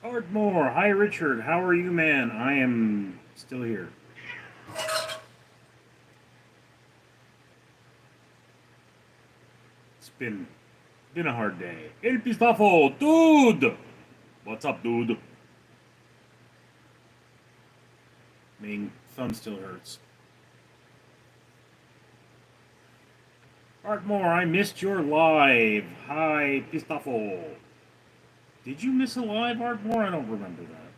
Ardmore, hi Richard, how are you, man? I am still here. It's been a hard day. El Pistafo, dude! What's up, dude? Meaning, thumb still hurts. Ardmore, I missed your live. Hi, Pistafo. Did you miss a live, Ardmore? I don't remember that.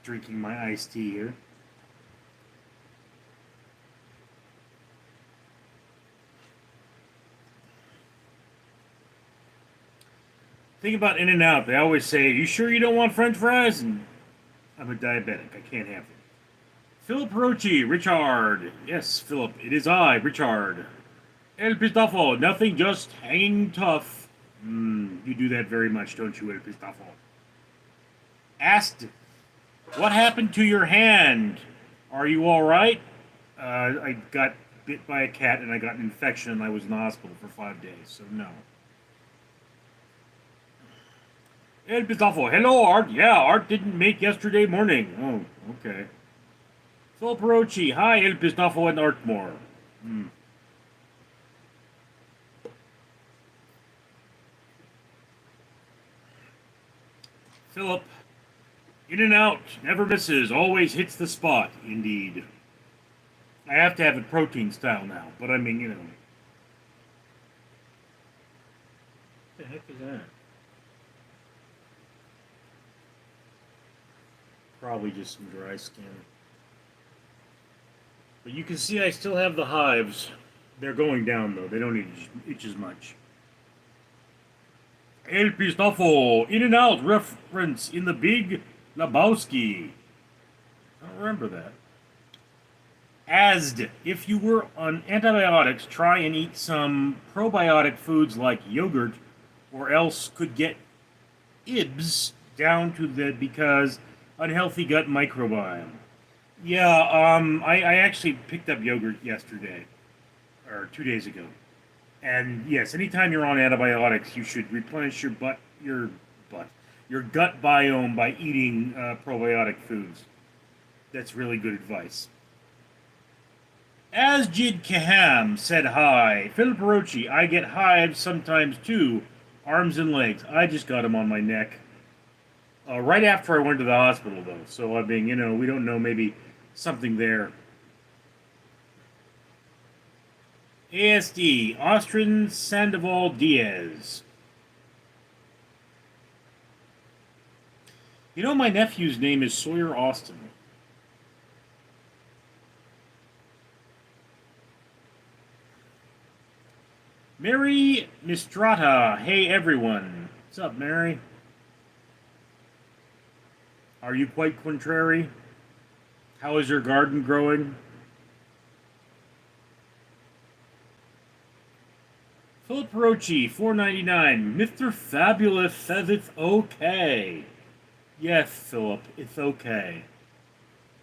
Drinking my iced tea here. Think about In-N-Out. They always say, "You sure you don't want French fries?" And I'm a diabetic. I can't have them. Philip Rochi, Richard. Yes, Philip, it is I, Richard. El Pistafo, nothing, just hanging tough. You do that very much, don't you, El Pistafo? Asked, what happened to your hand? Are you alright? I got bit by a cat and I got an infection and I was in the hospital for 5 days, so no. El Pistafo, hello, Art. Yeah, Art didn't make yesterday morning. Oh, okay. Phil Perochi, hi, El Pistafo and Artmore. Philip, In-N-Out, never misses, always hits the spot, indeed. I have to have it protein style now, but I mean, What the heck is that? Probably just some dry skin. But you can see I still have the hives. They're going down, though. They don't itch as much. El Pistafo, In-N-Out reference in the Big Lebowski. I don't remember that. Asd, if you were on antibiotics, try and eat some probiotic foods like yogurt, or else could get IBS down to the because unhealthy gut microbiome. Yeah, I actually picked up yogurt yesterday, or 2 days ago. And yes, anytime you're on antibiotics, you should replenish butt, your gut biome by eating probiotic foods. That's really good advice. Asjid Kaham said hi. Philip Rochi, I get hives sometimes too, arms and legs. I just got them on my neck. Right after I went to the hospital, though. So, I mean, we don't know, maybe something there. ASD, Austrian Sandoval Diaz. My nephew's name is Sawyer Austin. Mary Mistrata, hey everyone. What's up, Mary? Are you quite contrary? How is your garden growing? Philip Rochi, $4.99. Mr. Fabulous says it's okay. Yes, Philip, it's okay.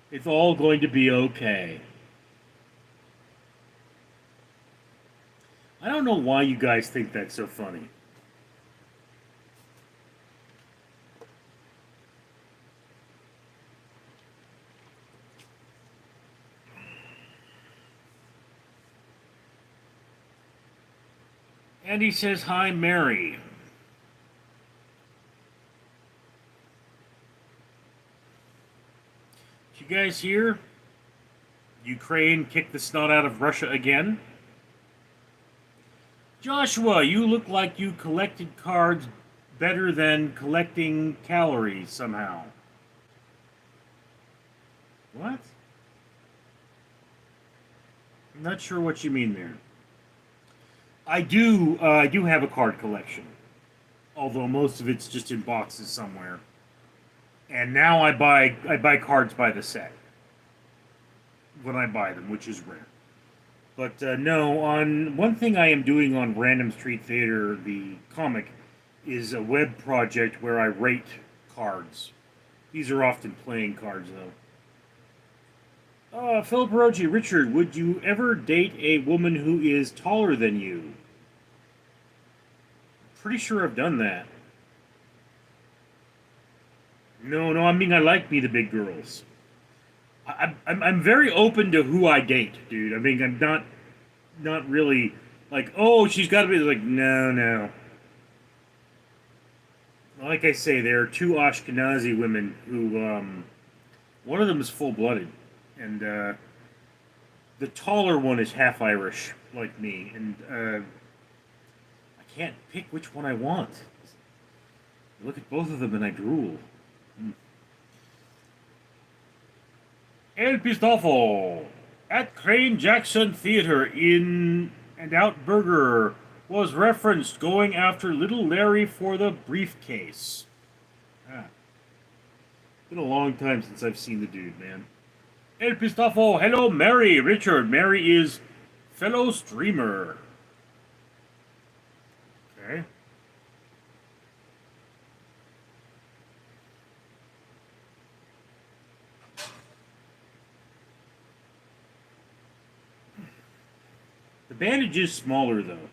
It's all going to be okay. I don't know why you guys think that's so funny. And he says, hi, Mary. Did you guys hear? Ukraine kicked the snot out of Russia again? Joshua, you look like you collected cards better than collecting calories somehow. What? I'm not sure what you mean there. I do have a card collection, although most of it's just in boxes somewhere. And now I buy cards by the set when I buy them, which is rare. But no, on one thing I am doing on Random Street Theater, the comic, is a web project where I rate cards. These are often playing cards, though. Philip Rochi, Richard, would you ever date a woman who is taller than you? Pretty sure I've done that. No, no, I mean I like me the big girls. I'm very open to who I date, dude. I mean I'm not really like, oh, she's got to be like, no, no. Like I say, there are two Ashkenazi women who, one of them is full blooded, and the taller one is half Irish, like me, and I can't pick which one I want. I look at both of them and I drool. El Pistolfo at Crane Jackson Theater in and Out Burger was referenced going after Little Larry for the briefcase. Ah, been a long time since I've seen the dude, man. El Pistolfo, hello, Mary, Richard. Mary is fellow streamer. Okay. The bandage is smaller, though.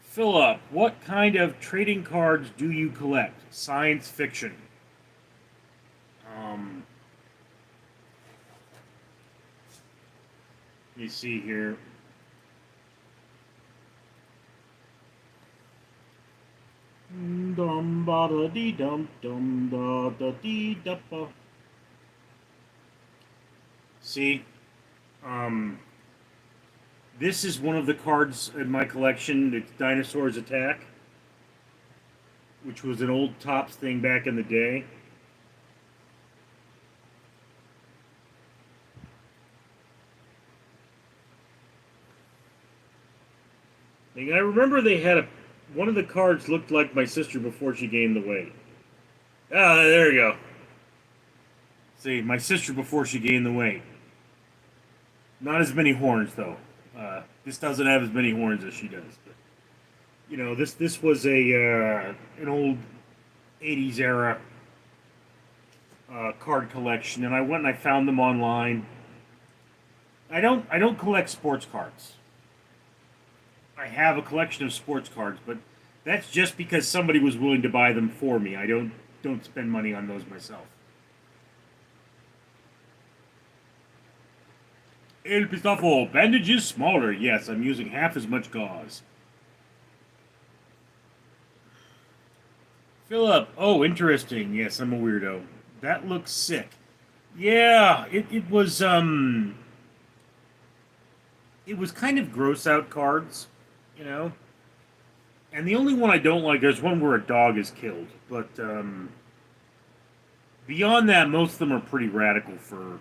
Philip, what kind of trading cards do you collect? Science fiction. Um, Let me see here. Dum ba da dee dum dum da da dee da ba. See, um, this is one of the cards in my collection. It's Dinosaurs Attack, which was an old Topps thing back in the day. And I remember they had one of the cards looked like my sister before she gained the weight. Ah, there you go. See, my sister before she gained the weight. Not as many horns though. This doesn't have as many horns as she does. But you know, this was a an old '80s era card collection, and I went and I found them online. I don't collect sports cards. I have a collection of sports cards, but that's just because somebody was willing to buy them for me. I don't spend money on those myself. El Pistafo, bandage is smaller. Yes, I'm using half as much gauze. Philip, oh, interesting. Yes, I'm a weirdo. That looks sick. Yeah, it was kind of gross out cards, you know. And the only one I don't like is one where a dog is killed. But beyond that, most of them are pretty radical for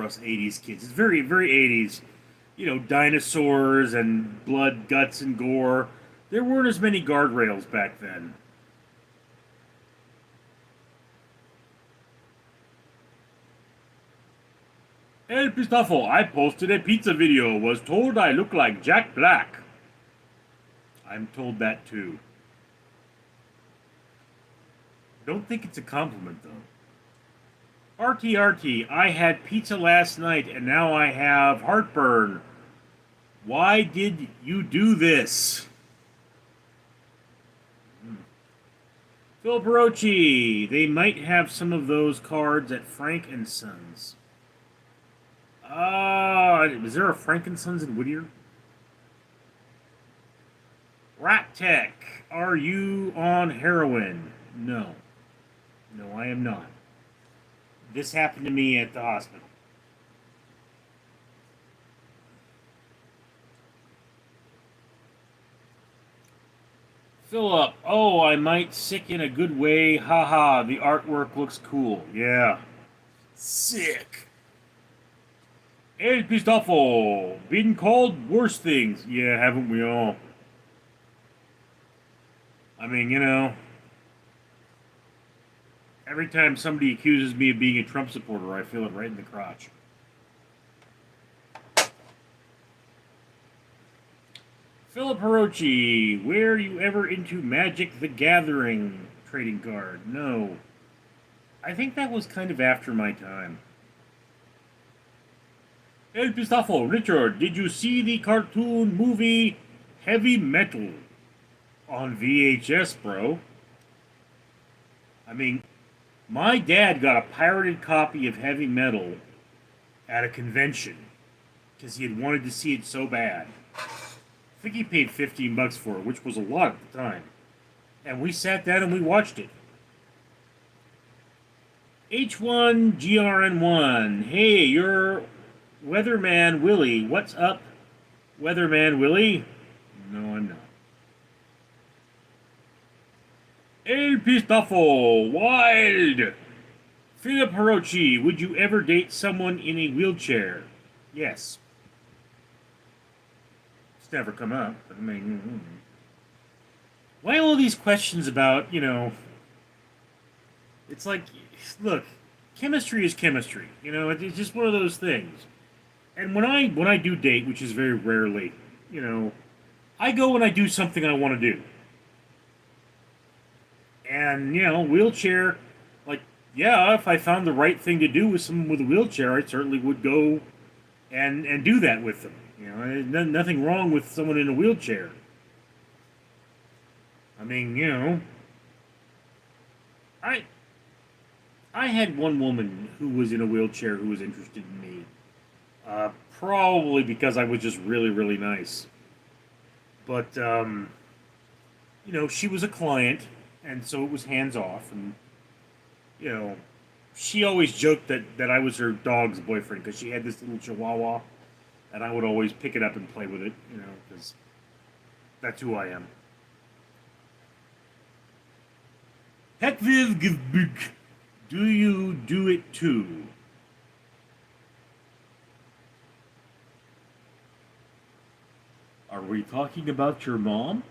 us '80s kids. It's very very '80s. You know, dinosaurs and blood, guts, and gore. There weren't as many guardrails back then. El Pistafo, I posted a pizza video. Was told I look like Jack Black. I'm told that too. Don't think it's a compliment though. RT, I had pizza last night and now I have heartburn. Why did you do this? Phil Barocci, they might have some of those cards at Frank and Sons. Is there a Frank and Sons in Whittier? Rat Tech, are you on heroin? No. No, I am not. This happened to me at the hospital. Philip, oh, I might sick in a good way. Haha, the artwork looks cool. Yeah. Sick. El Pistofo, been called worse things. Yeah, haven't we all? I mean, you know, every time somebody accuses me of being a Trump supporter, I feel it right in the crotch. Philip Hirochi, were you ever into Magic the Gathering trading card? No. I think that was kind of after my time. El Pistafo, Richard, did you see the cartoon movie Heavy Metal on VHS, bro? I mean, my dad got a pirated copy of Heavy Metal at a convention because he had wanted to see it so bad. I think he paid $15 for it, which was a lot at the time. And we sat down and we watched it. H1GRN1. Hey, you're Weatherman Willie. What's up, Weatherman Willie? No, I'm not. El Pistafo. Wild. Philip Hirochi. Would you ever date someone in a wheelchair? Yes. It's never come up. But I mean, why all these questions about, it's like, look, chemistry is chemistry. It's just one of those things. And when I do date, which is very rarely, I go and I do something I want to do. And, wheelchair, like, yeah, if I found the right thing to do with someone with a wheelchair, I certainly would go and do that with them. There's nothing wrong with someone in a wheelchair. I mean, I I had one woman who was in a wheelchair who was interested in me. Probably because I was just really, really nice. But, she was a client, and so it was hands off. And, you know, she always joked that I was her dog's boyfriend because she had this little chihuahua, and I would always pick it up and play with it, because that's who I am. Hekviv Givbuk, do you do it too? Are we talking about your mom?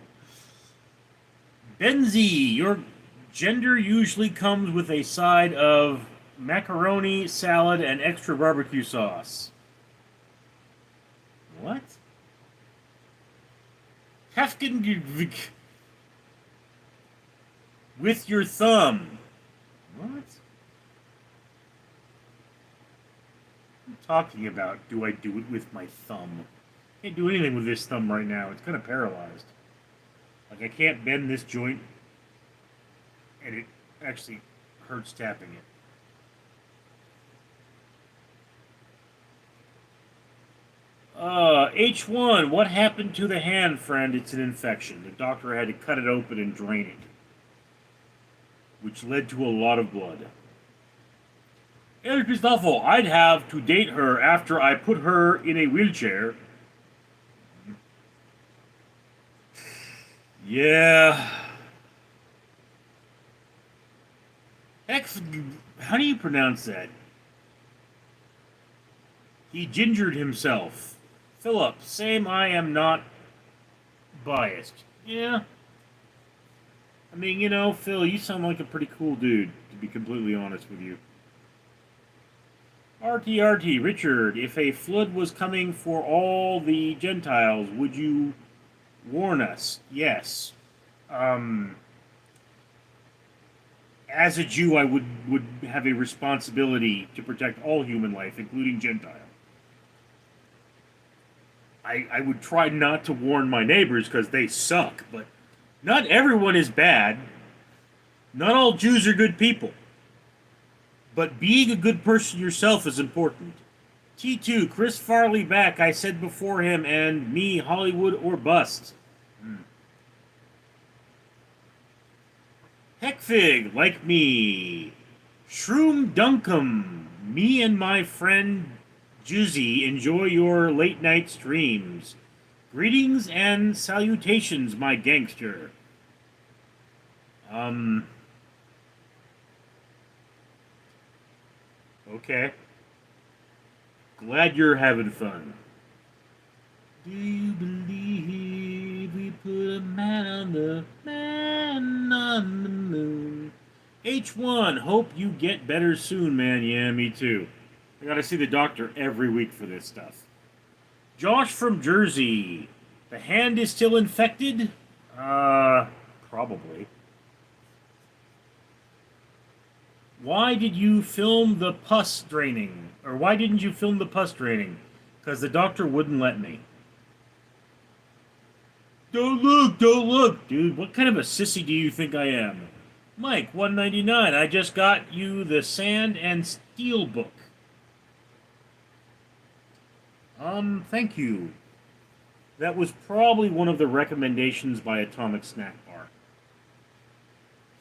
Benzi, your gender usually comes with a side of macaroni, salad, and extra barbecue sauce. What? Hefken with your thumb. What? What are you talking about? Do I do it with my thumb? I can't do anything with this thumb right now. It's kind of paralyzed. Like, I can't bend this joint, and it actually hurts tapping it. H1, what happened to the hand, friend? It's an infection. The doctor had to cut it open and drain it, which led to a lot of blood. El Pistafo, I'd have to date her after I put her in a wheelchair. Yeah. How do you pronounce that? He gingered himself. Philip, same, I am not biased. Yeah. I mean, Phil, you sound like a pretty cool dude, to be completely honest with you. RT, Richard, if a flood was coming for all the Gentiles, would you warn us? Yes. As a Jew, I would have a responsibility to protect all human life, including Gentile. I would try not to warn my neighbors because they suck, but not everyone is bad. Not all Jews are good people. But being a good person yourself is important. T2, Chris Farley back, I said before him, and me, Hollywood or bust. Heckfig, like me. Shroom Dunkum, me and my friend Juicy enjoy your late night streams. Greetings and salutations, my gangster. Okay. Glad you're having fun. Do you believe we put a man on the moon? H1, hope you get better soon, man. Yeah, me too. I gotta see the doctor every week for this stuff. Josh from Jersey. The hand is still infected? Probably. Why did you film the pus draining? Or why didn't you film the pus draining? Because the doctor wouldn't let me. Don't look, don't look. Dude, what kind of a sissy do you think I am? Mike, 199. I just got you the Sand and Steel book. Thank you. That was probably one of the recommendations by Atomic Snack Bar.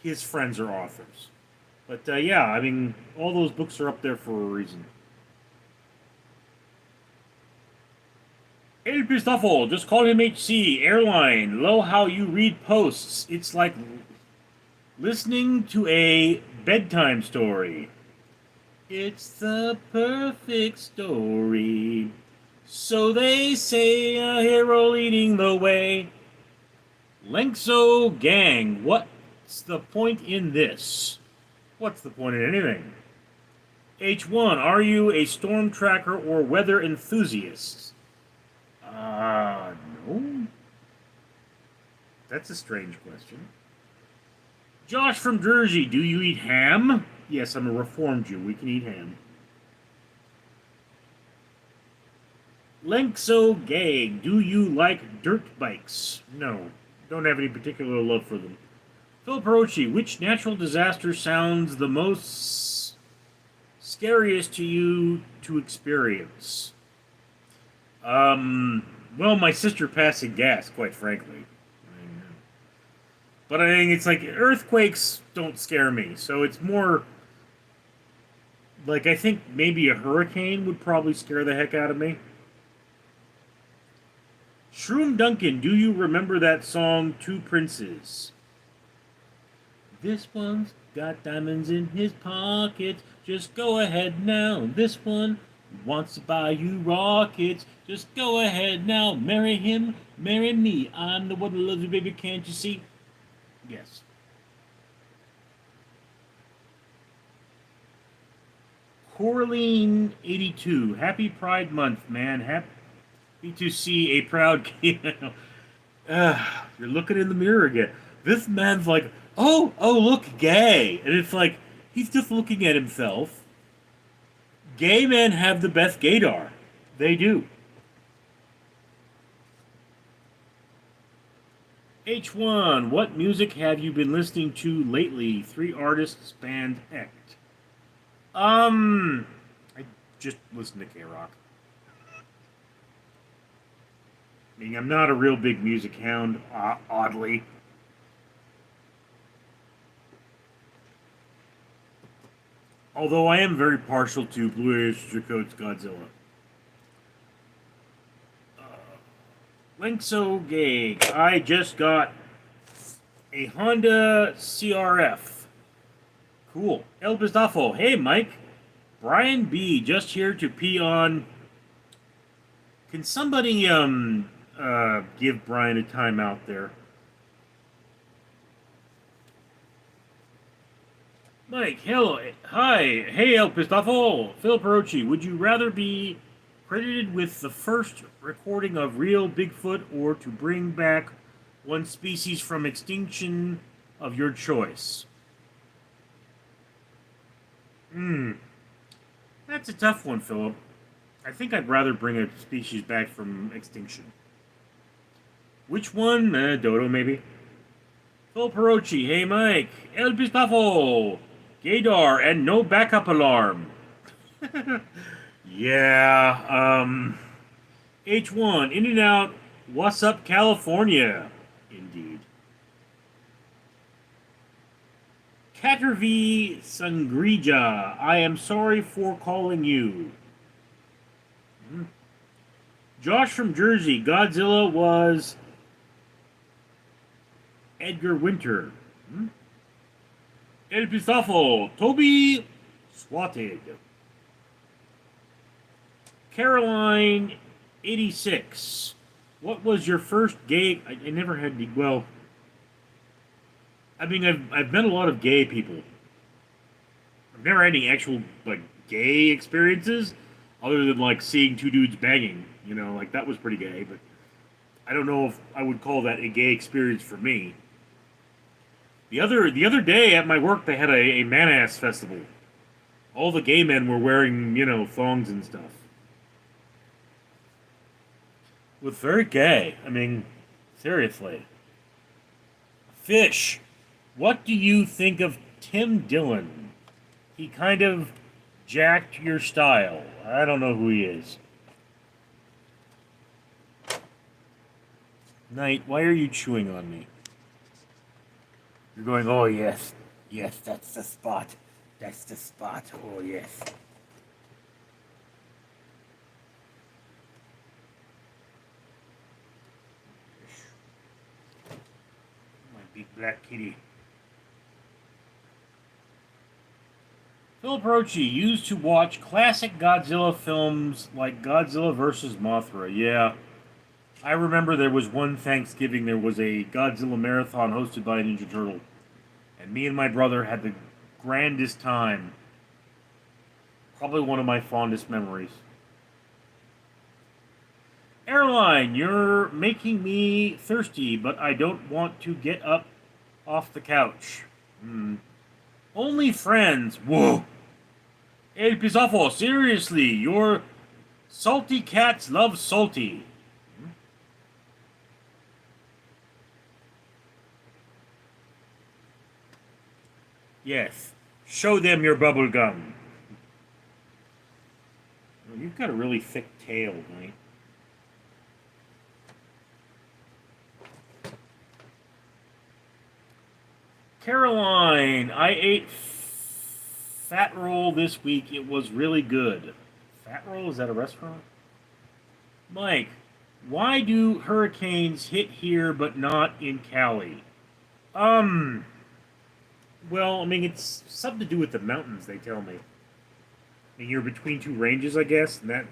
His friends are authors. But, yeah, I mean, all those books are up there for a reason. El Pistafo, just call him HC, airline. Lo how you read posts. It's like listening to a bedtime story. It's the perfect story. So they say, a hero leading the way. Lengso Gang, what's the point in this? What's the point in anything? H1, are you a storm tracker or weather enthusiast? No. That's a strange question. Josh from Jersey, do you eat ham? Yes, I'm a Reformed Jew. We can eat ham. Lengso Gag, do you like dirt bikes? No, don't have any particular love for them. Phil Perochi, which natural disaster sounds the most scariest to you to experience? Well, my sister passing gas, quite frankly. But I think it's like earthquakes don't scare me, so it's more like I think maybe a hurricane would probably scare the heck out of me. Shroom Duncan, do you remember that song, Two Princes? This one's got diamonds in his pocket. Just go ahead now. This one wants to buy you rockets. Just go ahead now. Marry him, marry me. I'm the one who loves you, baby. Can't you see? Yes. Coraline 82. Happy Pride Month, man. Happy to see a proud kid. You're looking in the mirror again. This man's like, oh, look, gay. And it's like, he's just looking at himself. Gay men have the best gaydar. They do. H1, what music have you been listening to lately? 3 artists, band, act. I just listen to K-Rock. I mean, I'm not a real big music hound, oddly. Although I am very partial to Blue Oyster Cult's Godzilla. Linkso Gag. I just got a Honda CRF. Cool. El Pistafo. Hey, Mike. Brian B. just here to pee on. Can somebody give Brian a timeout there? Mike, hello, hi, hey El Pistafo, Phil Perochi, would you rather be credited with the first recording of real Bigfoot or to bring back one species from extinction of your choice? That's a tough one, Philip. I think I'd rather bring a species back from extinction. Which one? Dodo, maybe? Phil Perochi, hey Mike, El Pistafo, Gaydar, and no backup alarm. Yeah, H1, in and out, what's up, California? Indeed. Catervy Sangrija, I am sorry for calling you. Josh from Jersey, Godzilla was Edgar Winter. El Pistafo, Toby Swatted. Caroline 86. What was your first gay? I never had any. Well, I mean, I've met a lot of gay people. I've never had any actual like gay experiences, other than like seeing 2 dudes banging. You know, like that was pretty gay. But I don't know if I would call that a gay experience for me. The other day at my work they had a man-ass festival. All the gay men were wearing, thongs and stuff. It was very gay. I mean, seriously. Fish, what do you think of Tim Dillon? He kind of jacked your style. I don't know who he is. Knight, why are you chewing on me? You're going, oh yes. Yes, that's the spot. That's the spot. Oh yes. My big black kitty. Philip Roche used to watch classic Godzilla films like Godzilla vs. Mothra. Yeah. I remember there was one Thanksgiving, there was a Godzilla marathon hosted by Ninja Turtle. And me and my brother had the grandest time. Probably one of my fondest memories. Airline, you're making me thirsty, but I don't want to get up off the couch. Only friends. Whoa. El Pisafo, seriously, your salty cats love salty. Yes. Show them your bubble gum. You've got a really thick tail, mate. Caroline, I ate fat roll this week. It was really good. Fat roll? Is that a restaurant? Mike, why do hurricanes hit here but not in Cali? Um, well, I mean, it's something to do with the mountains, they tell me. I mean, you're between two ranges, I guess, and that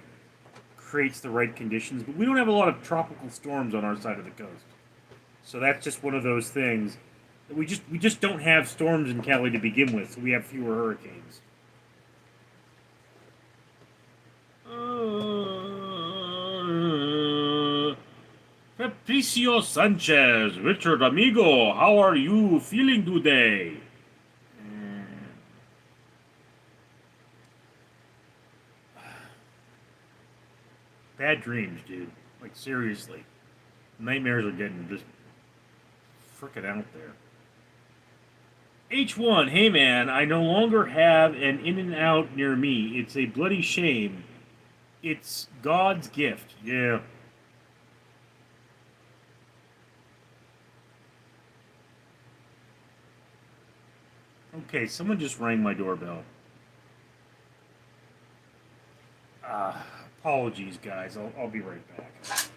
creates the right conditions. But we don't have a lot of tropical storms on our side of the coast. So that's just one of those things. We just don't have storms in Cali to begin with, so we have fewer hurricanes. Patricio Sanchez, Richard Amigo, how are you feeling today? Bad dreams, dude. Like, seriously. Nightmares are getting just frickin' out there. H1, hey man, I no longer have an In and Out near me. It's a bloody shame. It's God's gift. Yeah. Okay, someone just rang my doorbell. Apologies, guys. I'll be right back.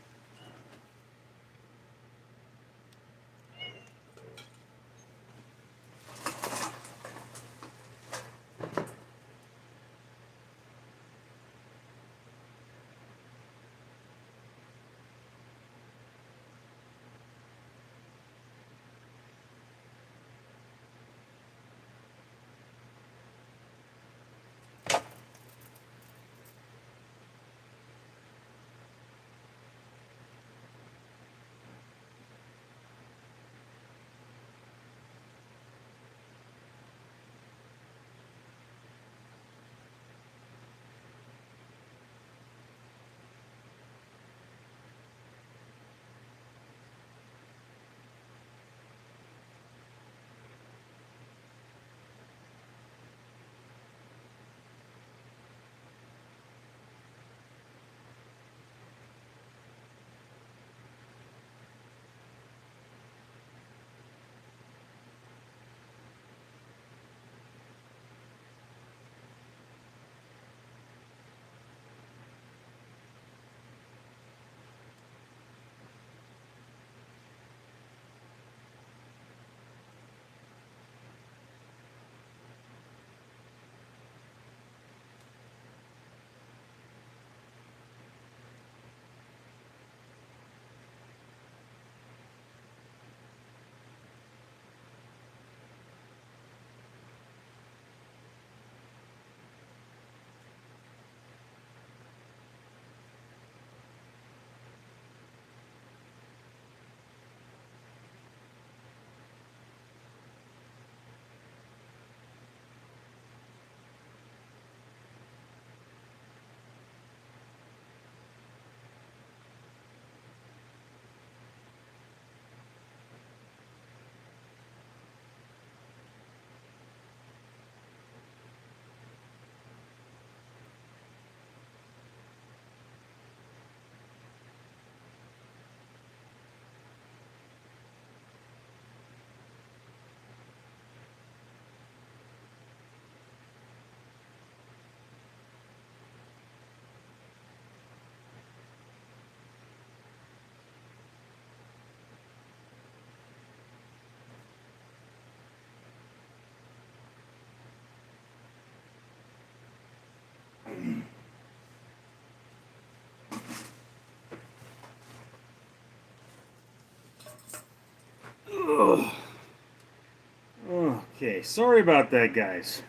Okay, sorry about that, guys.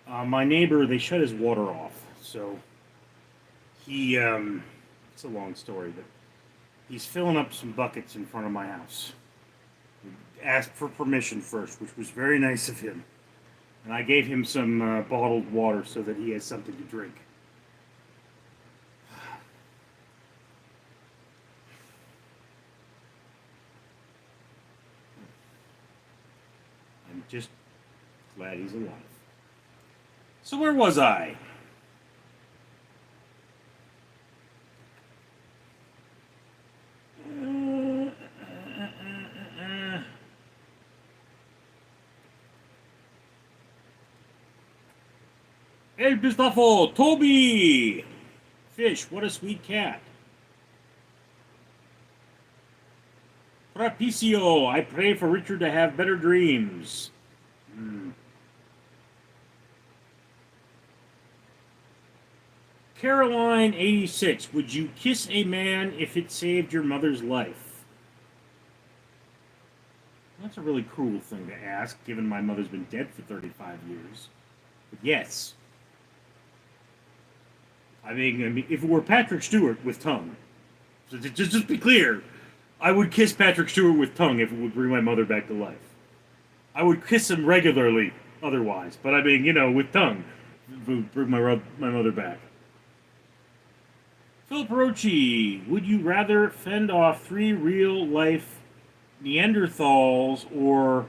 My neighbor, they shut his water off, so he, it's a long story, but he's filling up some buckets in front of my house. He asked for permission first, which was very nice of him. And I gave him some bottled water so that he has something to drink. I'm just glad he's alive. So where was I? El Pistafo, Toby! Fish, what a sweet cat. Trapicio, I pray for Richard to have better dreams. Caroline 86, would you kiss a man if it saved your mother's life? That's a really cruel thing to ask, given my mother's been dead for 35 years. But yes. I mean, if it were Patrick Stewart with tongue, so just be clear, I would kiss Patrick Stewart with tongue if it would bring my mother back to life. I would kiss him regularly, otherwise, but I mean, with tongue, would bring my mother back. Phil Perochi, would you rather fend off 3 real-life Neanderthals or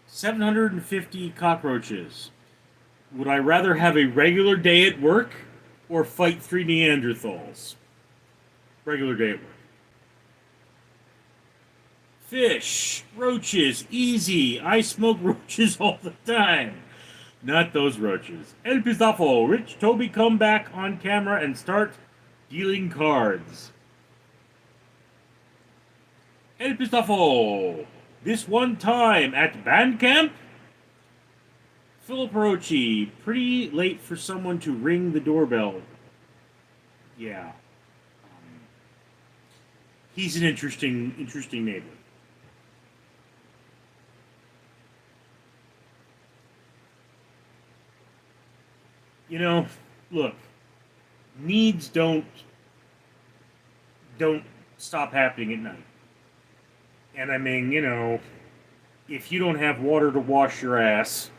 750 cockroaches? Would I rather have a regular day at work or fight 3 Neanderthals? Regular day at work. Fish, roaches, easy. I smoke roaches all the time. Not those roaches. El Pistafo, Rich Toby come back on camera and start dealing cards. El Pistafo, this one time at band camp? Philip Rochi, pretty late for someone to ring the doorbell. Yeah. He's an interesting neighbor. Look, needs don't stop happening at night. And I mean, if you don't have water to wash your ass,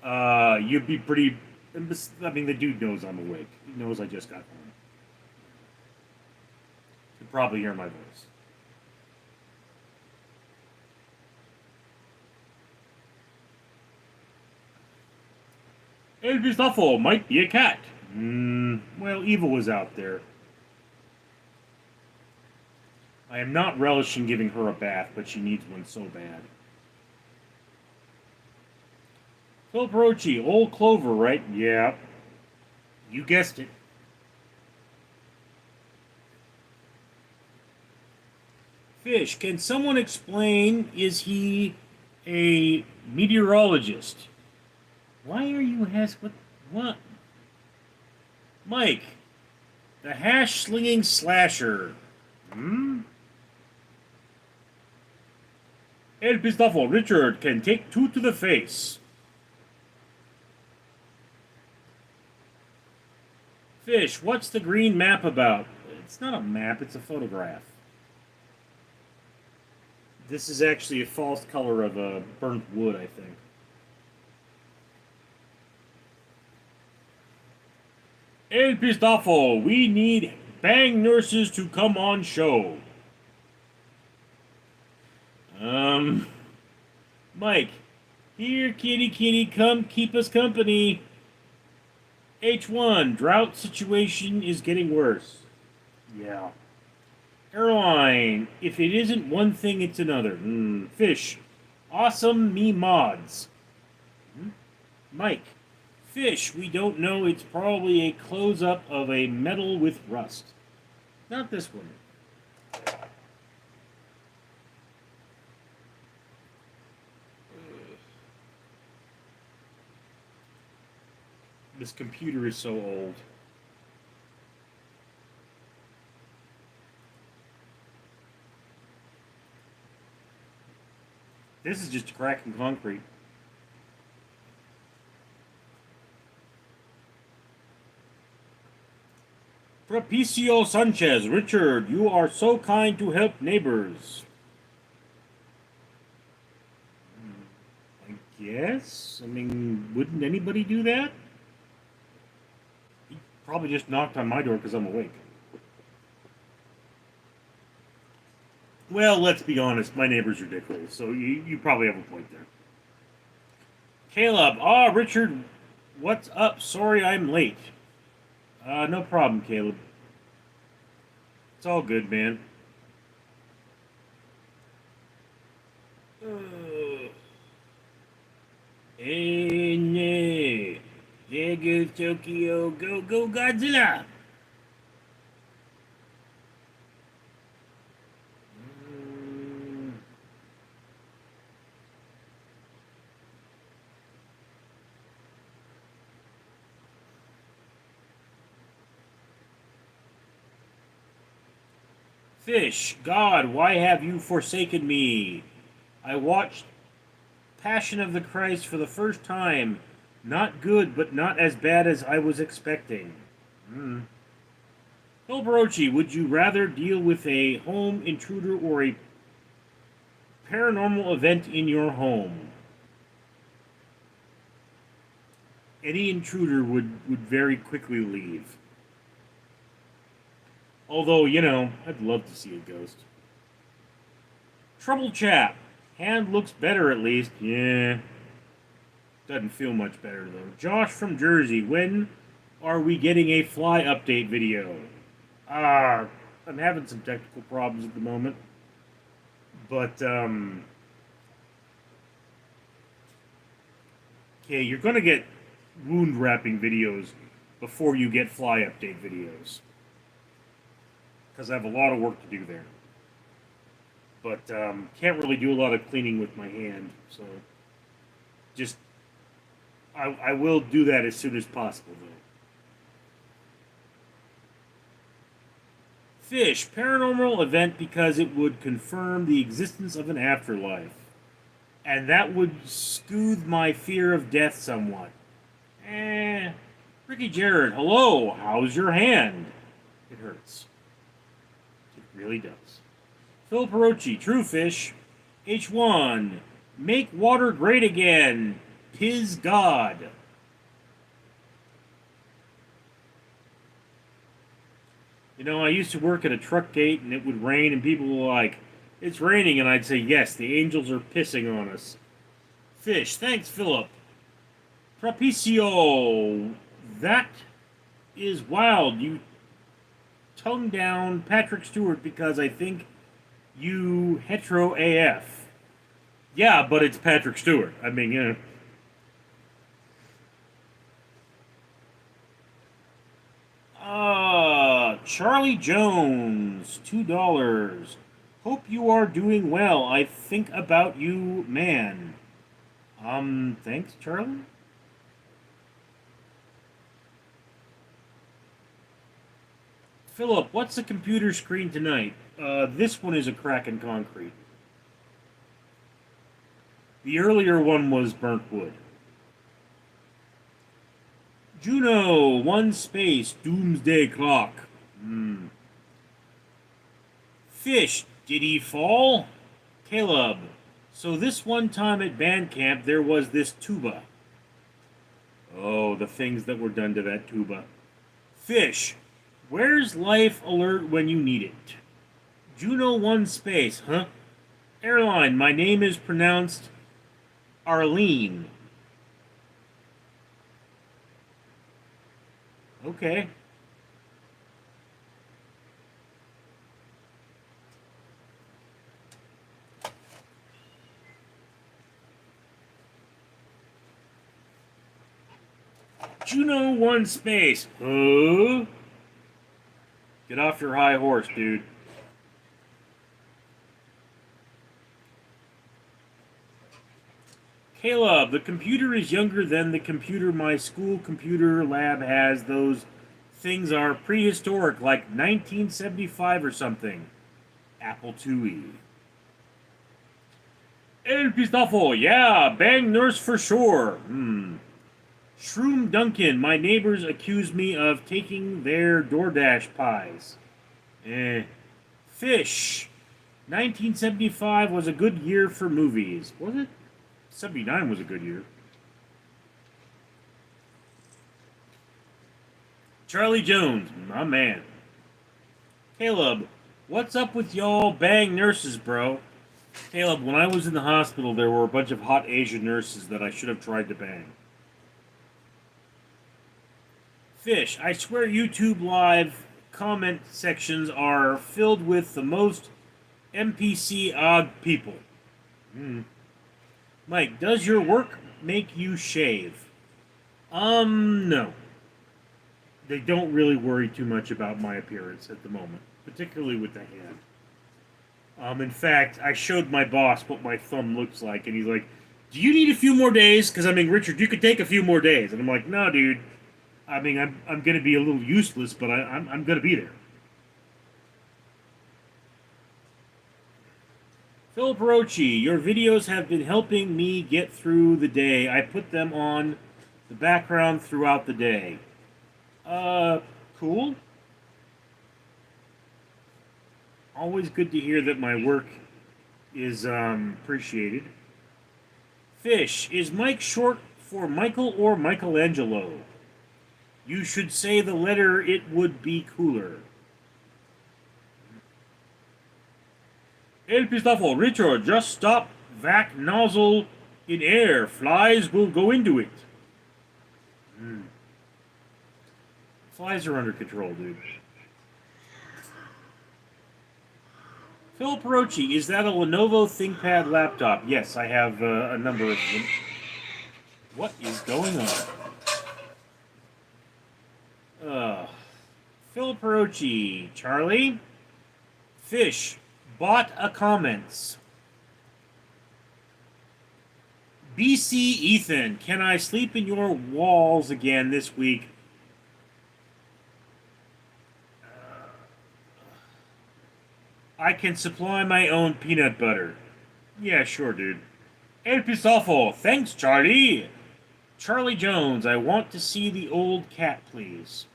you'd be pretty. I mean, the dude knows I'm awake. He knows I just got home. You can probably hear my voice. El Pistafo might be a cat. Well, Eva was out there. I am not relishing giving her a bath, but she needs one so bad. Phil Perochi, Old Clover, right? Yeah. You guessed it. Fish, can someone explain, is he a meteorologist? Why are you asking? What? Mike, the hash-slinging slasher. El Pistafo, Richard can take 2 to the face. Fish, what's the green map about? It's not a map, it's a photograph. This is actually a false color of burnt wood, I think. El Pistafo, we need bang nurses to come on show. Mike, here, kitty, come keep us company. H1, drought situation is getting worse. Yeah. Airline, if it isn't one thing, it's another. Fish, awesome me mods. Mike, fish, we don't know, it's probably a close-up of a metal with rust. Not this one. This computer is so old. This is just a crack in concrete. Trapicio Sanchez. Richard, you are so kind to help neighbors. I guess. I mean, wouldn't anybody do that? He probably just knocked on my door because I'm awake. Well, let's be honest. My neighbor's ridiculous, so you probably have a point there. Caleb. Richard, what's up? Sorry I'm late. No problem, Caleb. It's all good, man. Hey, there goes Tokyo. Go, go, Godzilla! Fish, God, why have you forsaken me? I watched Passion of the Christ for the first time. Not good, but not as bad as I was expecting. Phil Barochi, would you rather deal with a home intruder or a paranormal event in your home? Any intruder would very quickly leave. Although, I'd love to see a ghost. Trouble Chap. Hand looks better at least. Yeah. Doesn't feel much better though. Josh from Jersey. When are we getting a fly update video? I'm having some technical problems at the moment. But, okay, you're gonna get wound wrapping videos before you get fly update videos. Because I have a lot of work to do there. But can't really do a lot of cleaning with my hand, so just I will do that as soon as possible, though. Fish, paranormal event because it would confirm the existence of an afterlife, and that would soothe my fear of death somewhat. Ricky Jared, hello, how's your hand? It hurts. Really does. Phil Perochi, True Fish, H1, make water great again. Piz God. I used to work at a truck gate and it would rain and people were like, it's raining, and I'd say, yes, the angels are pissing on us. Fish, thanks, Philip. Trapicio, that is wild. You tongue down Patrick Stewart because I think you hetero AF. Yeah, but it's Patrick Stewart. I mean, Charlie Jones, $2. Hope you are doing well. I think about you, man. Thanks, Charlie. Philip, what's the computer screen tonight? This one is a crack in concrete. The earlier one was burnt wood. Juno, one space, doomsday clock. Fish, did he fall? Caleb, so this one time at band camp there was this tuba. Oh, the things that were done to that tuba. Fish, where's life alert when you need it? Juno one space, huh? Airline, my name is pronounced Arlene. Okay. Juno one space. Huh? Get off your high horse, dude. Caleb, the computer is younger than the computer my school computer lab has. Those things are prehistoric, like 1975 or something. Apple IIe. El Pistafo, yeah, bang nurse for sure. Shroom Duncan, my neighbors accuse me of taking their DoorDash pies. Eh. Fish, 1975 was a good year for movies. Was it? 79 was a good year. Charlie Jones, my man. Caleb, what's up with y'all bang nurses, bro? Caleb, when I was in the hospital, there were a bunch of hot Asian nurses that I should have tried to bang. Fish, I swear YouTube Live comment sections are filled with the most NPC odd people. Mike, does your work make you shave? No. They don't really worry too much about my appearance at the moment, particularly with the hand. In fact, I showed my boss what my thumb looks like, and he's like, "Do you need a few more days?" Because I mean, Richard, you could take a few more days, and I'm like, "No, dude. I mean, I'm going to be a little useless, but I'm going to be there." Philip Rochi, your videos have been helping me get through the day. I put them on the background throughout the day. Cool. Always good to hear that my work is appreciated. Fish, is Mike short for Michael or Michelangelo? You should say the letter, it would be cooler. El Pistafo, Richard, just stop vac nozzle in air. Flies will go into it. Flies are under control, dude. Phil Perochi, is that a Lenovo ThinkPad laptop? Yes, I have a number of them. What is going on? Phil Perochi, Charlie. Fish, bought a comments. BC Ethan, can I sleep in your walls again this week? I can supply my own peanut butter. Yeah, sure, dude. El Pisofo, thanks, Charlie. Charlie Jones, I want to see the old cat, please.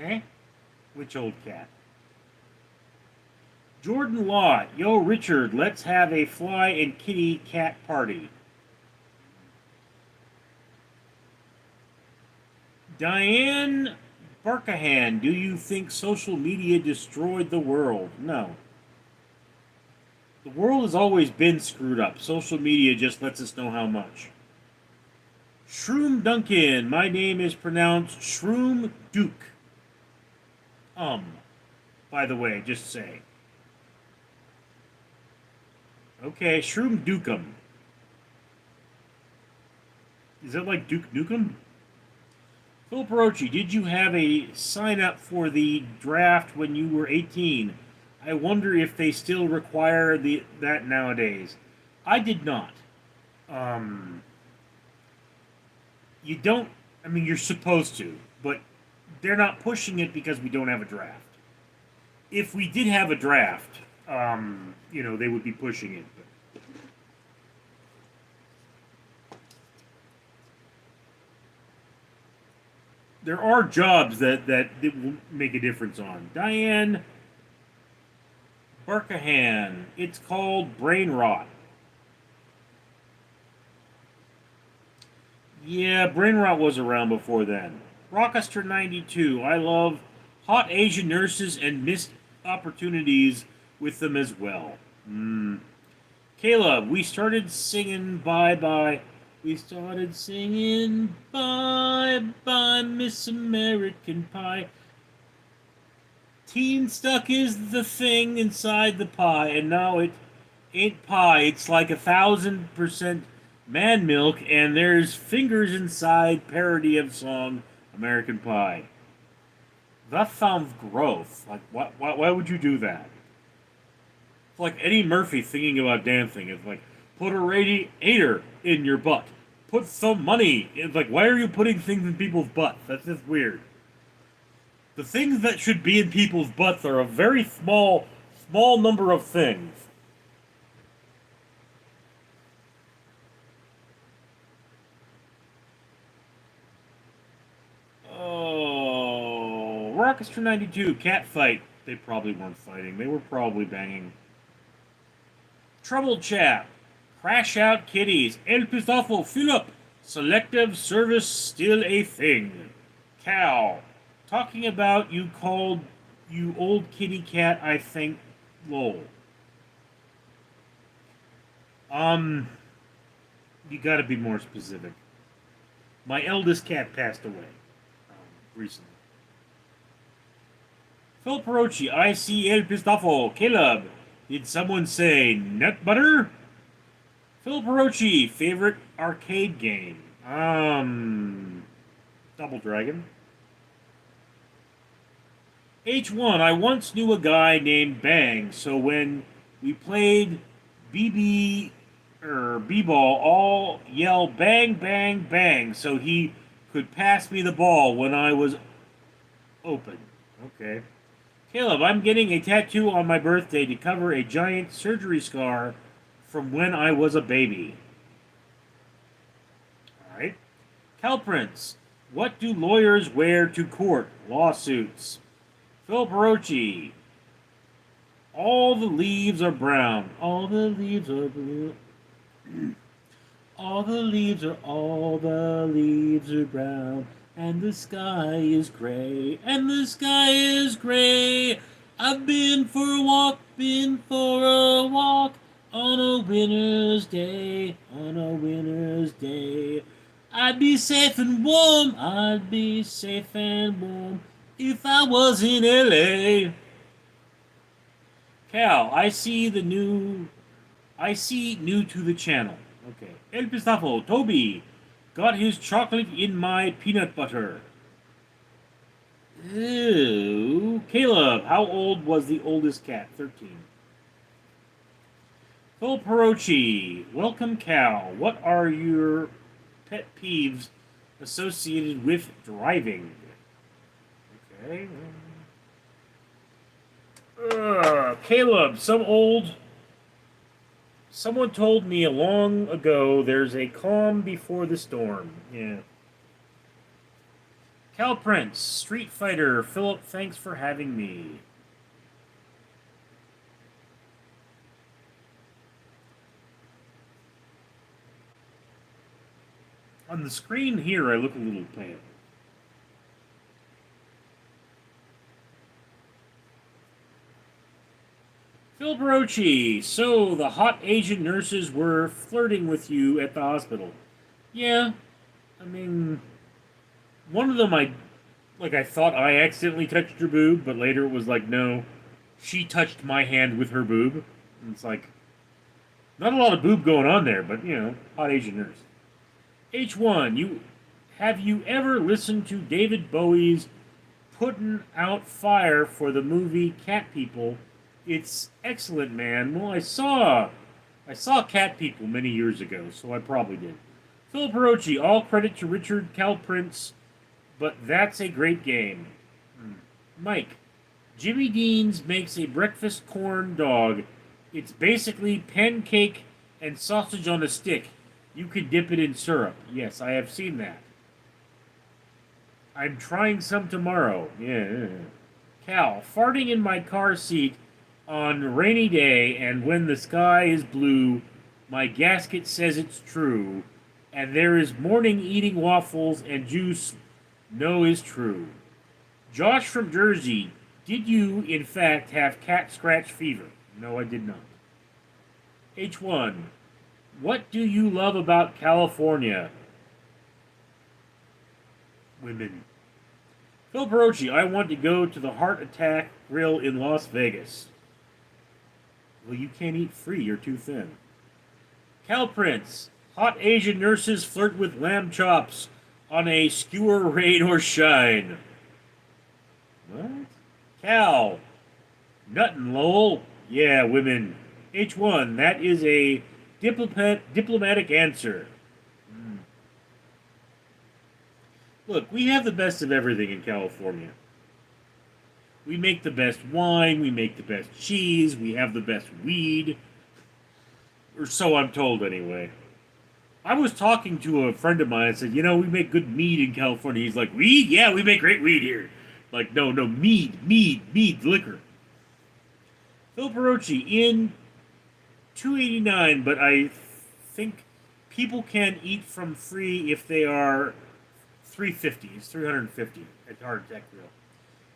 Eh? Which old cat? Jordan Lott, yo, Richard, let's have a fly and kitty cat party. Diane Barkahan, do you think social media destroyed the world? No. The world has always been screwed up. Social media just lets us know how much. Shroom Duncan, my name is pronounced Shroom Duke. By the way, just say. Okay, Shroom Dukem. Is that like Duke Nukem? Phil Perochi, did you have a sign up for the draft when you were 18? I wonder if they still require that nowadays. I did not. You don't. I mean, you're supposed to, but they're not pushing it because we don't have a draft. If we did have a draft, they would be pushing it. But there are jobs that it will make a difference on. Diane Barkahan, it's called brain rot. Yeah, brain rot was around before then. Rockester 92, I love hot Asian nurses and missed opportunities with them as well. Caleb, we started singing bye-bye. We started singing bye-bye, Miss American Pie. Teen stuck is the thing inside the pie, and now it ain't pie. It's like 1,000% man milk, and there's fingers inside parody of song American Pie. That sounds gross. Like, why would you do that? It's like Eddie Murphy thinking about dancing. It's like, put a radiator in your butt. Put some money. It's like, why are you putting things in people's butts? That's just weird. The things that should be in people's butts are a very small number of things. Oh, Rockestra 92, cat fight. They probably weren't fighting. They were probably banging. Trouble Chap. Crash Out Kitties. El Pistofo Philip. Selective service still a thing. Cal. Talking about you called you old kitty cat, I think. Lol. You gotta be more specific. My eldest cat passed away recently. Phil Perochi, I see El Pistofo. Caleb, did someone say nut butter? Phil Perochi, favorite arcade game? Double Dragon. H1, I once knew a guy named Bang, so when we played B-ball, all yell bang, bang, bang, so he could pass me the ball when I was open. Okay. Caleb, I'm getting a tattoo on my birthday to cover a giant surgery scar from when I was a baby. Alright. Cal Prince, what do lawyers wear to court? Lawsuits. Phil Perochi, all the leaves are brown. All the leaves are blue. All the leaves are brown. And the sky is gray. And the sky is gray. I've been for a walk on a winter's day. On a winter's day. I'd be safe and warm. If I was in LA. Cal, I see new to the channel. Okay. El Pistafo, Toby, got his chocolate in my peanut butter. Ew. Caleb, how old was the oldest cat? 13. Phil Perochi, welcome Cal. What are your pet peeves associated with driving? Okay. Caleb, someone told me long ago there's a calm before the storm. Yeah. Cal Prince, Street Fighter, Philip, thanks for having me. On the screen here, I look a little pale. Phil Perochi, so the hot Asian nurses were flirting with you at the hospital. Yeah, I mean, one of them I thought I accidentally touched her boob, but later it was like, no, she touched my hand with her boob. And it's like, not a lot of boob going on there, but, hot Asian nurse. H1, have you ever listened to David Bowie's Putting Out Fire for the movie Cat People? It's excellent, man. Well, I saw Cat People many years ago, so I probably did. Phil Perochi, all credit to Richard Calprince, but that's a great game. Mike, Jimmy Dean's makes a breakfast corn dog. It's basically pancake and sausage on a stick. You could dip it in syrup. Yes, I have seen that. I'm trying some tomorrow. Yeah. Cal, farting in my car seat on a rainy day, and when the sky is blue, my gasket says it's true, and there is morning eating waffles and juice. No is true. Josh from Jersey, did you, in fact, have cat scratch fever? No, I did not. H1, what do you love about California? Women. Phil Perochi, I want to go to the Heart Attack Grill in Las Vegas. Well, you can't eat free. You're too thin. Cal Prince, hot Asian nurses flirt with lamb chops on a skewer, rain, or shine. What? Cal, nuttin' lol. Yeah, women. H1, that is a diplomatic answer. Look, we have the best of everything in California. We make the best wine, we make the best cheese, we have the best weed. Or so I'm told, anyway. I was talking to a friend of mine and said, you know, we make good mead in California. He's like, weed? Yeah, we make great weed here. Like, no, no, mead, liquor. Phil Perochi in 289, but I think people can eat from free if they are 350. It's 350 at Hard Attack Grill.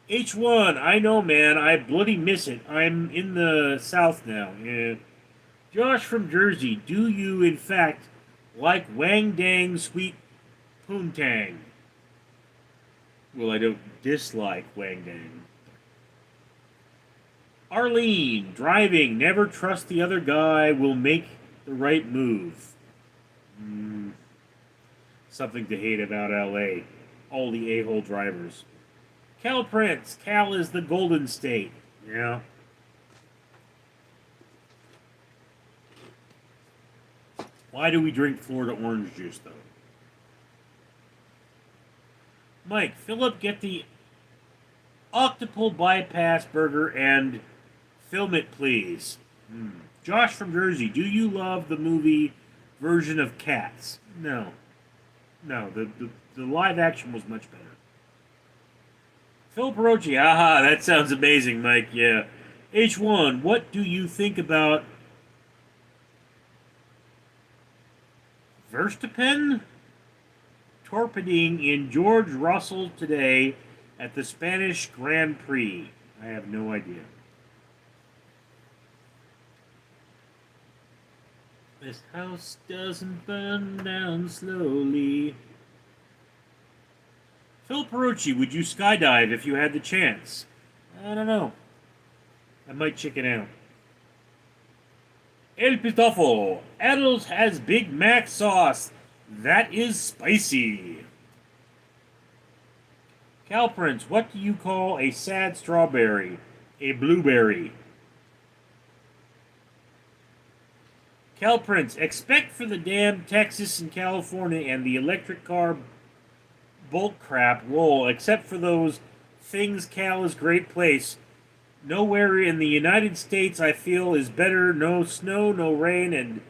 H1, I know, man. I bloody miss it. I'm in the South now. Yeah. Josh from Jersey, do you, in fact, like Wang Dang Sweet Poontang? Well, I don't dislike Wang Dang. Arlene, driving, never trust the other guy, will make the right move. Something to hate about LA. All the a-hole drivers. Cal Prince, Cal is the Golden State. Yeah. Why do we drink Florida orange juice, though? Mike, Philip, get the octuple bypass burger and film it, please. Josh from Jersey, do you love the movie version of Cats? No. No, the live action was much better. Phil Perochi, aha, that sounds amazing, Mike, yeah. H1, what do you think about Verstappen torpedoing in George Russell today at the Spanish Grand Prix? I have no idea. This house doesn't burn down slowly. Phil Perucci, would you skydive if you had the chance? I don't know. I might chicken out. El Pitofo. Adels has Big Mac sauce. That is spicy. Cal Prince, what do you call a sad strawberry? A blueberry. Cal Prince, expect for the damn Texas and California and the electric car bolt crap roll, except for those things. Cal is great place. Nowhere in the United States I feel is better. No snow, no rain, and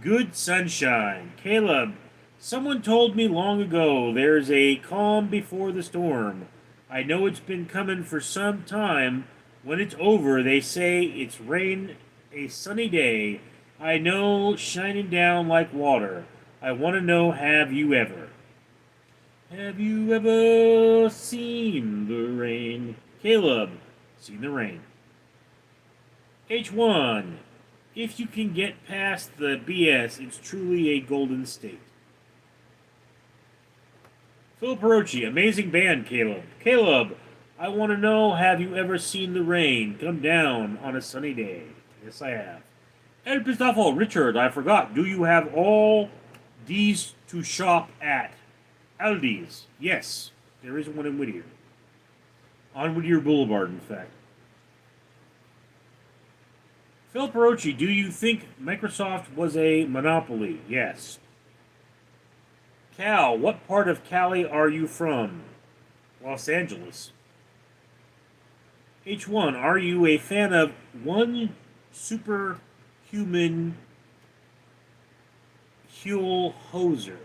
good sunshine. Caleb, someone told me long ago there's a calm before the storm. I know it's been coming for some time. When it's over, they say it's rain a sunny day. I know, shining down like water. I want to know, have you ever? Have you ever seen the rain? Caleb, seen the rain. H1, if you can get past the BS, it's truly a golden state. Phil Perochi, amazing band, Caleb. Caleb, I want to know, have you ever seen the rain come down on a sunny day? Yes, I have. El Pistafo, Richard, I forgot. Do you have all these to shop at? Aldi's. Yes, there is one in Whittier. On Whittier Boulevard, in fact. Phil Perochi, do you think Microsoft was a monopoly? Yes. Cal, what part of Cali are you from? Los Angeles. H1, are you a fan of one superhuman Huell Hoser?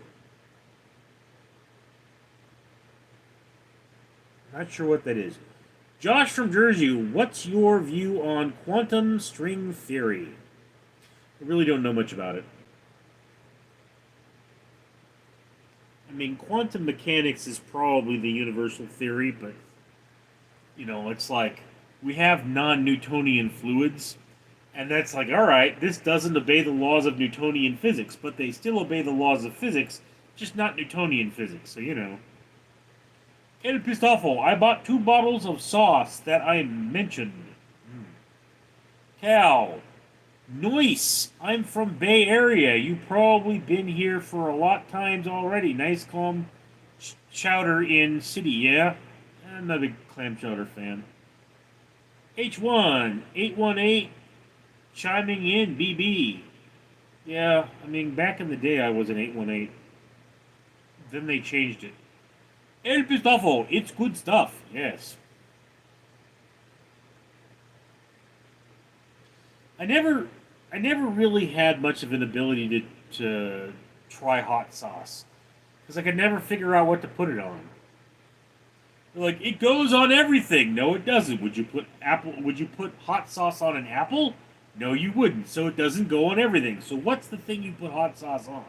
Not sure what that is. Josh from Jersey, what's your view on quantum string theory? I really don't know much about it. I mean, quantum mechanics is probably the universal theory, but, you know, it's like we have non-Newtonian fluids, and that's like, all right, this doesn't obey the laws of Newtonian physics, but they still obey the laws of physics, just not Newtonian physics, so, you know. El Pistofo, I bought 2 bottles of sauce that I mentioned. Cal, nice. I'm from Bay Area. You probably been here for a lot times already. Nice calm chowder in city, yeah? I'm not a big clam chowder fan. H1, 818, chiming in, BB. Yeah, I mean, back in the day I was an 818. Then they changed it. El Pistofo, it's good stuff, yes. I never really had much of an ability to try hot sauce because I could never figure out what to put it on. They're like, it goes on everything. No, it doesn't. Would you put apple? Would you put hot sauce on an apple? No, you wouldn't. So it doesn't go on everything. So what's the thing you put hot sauce on?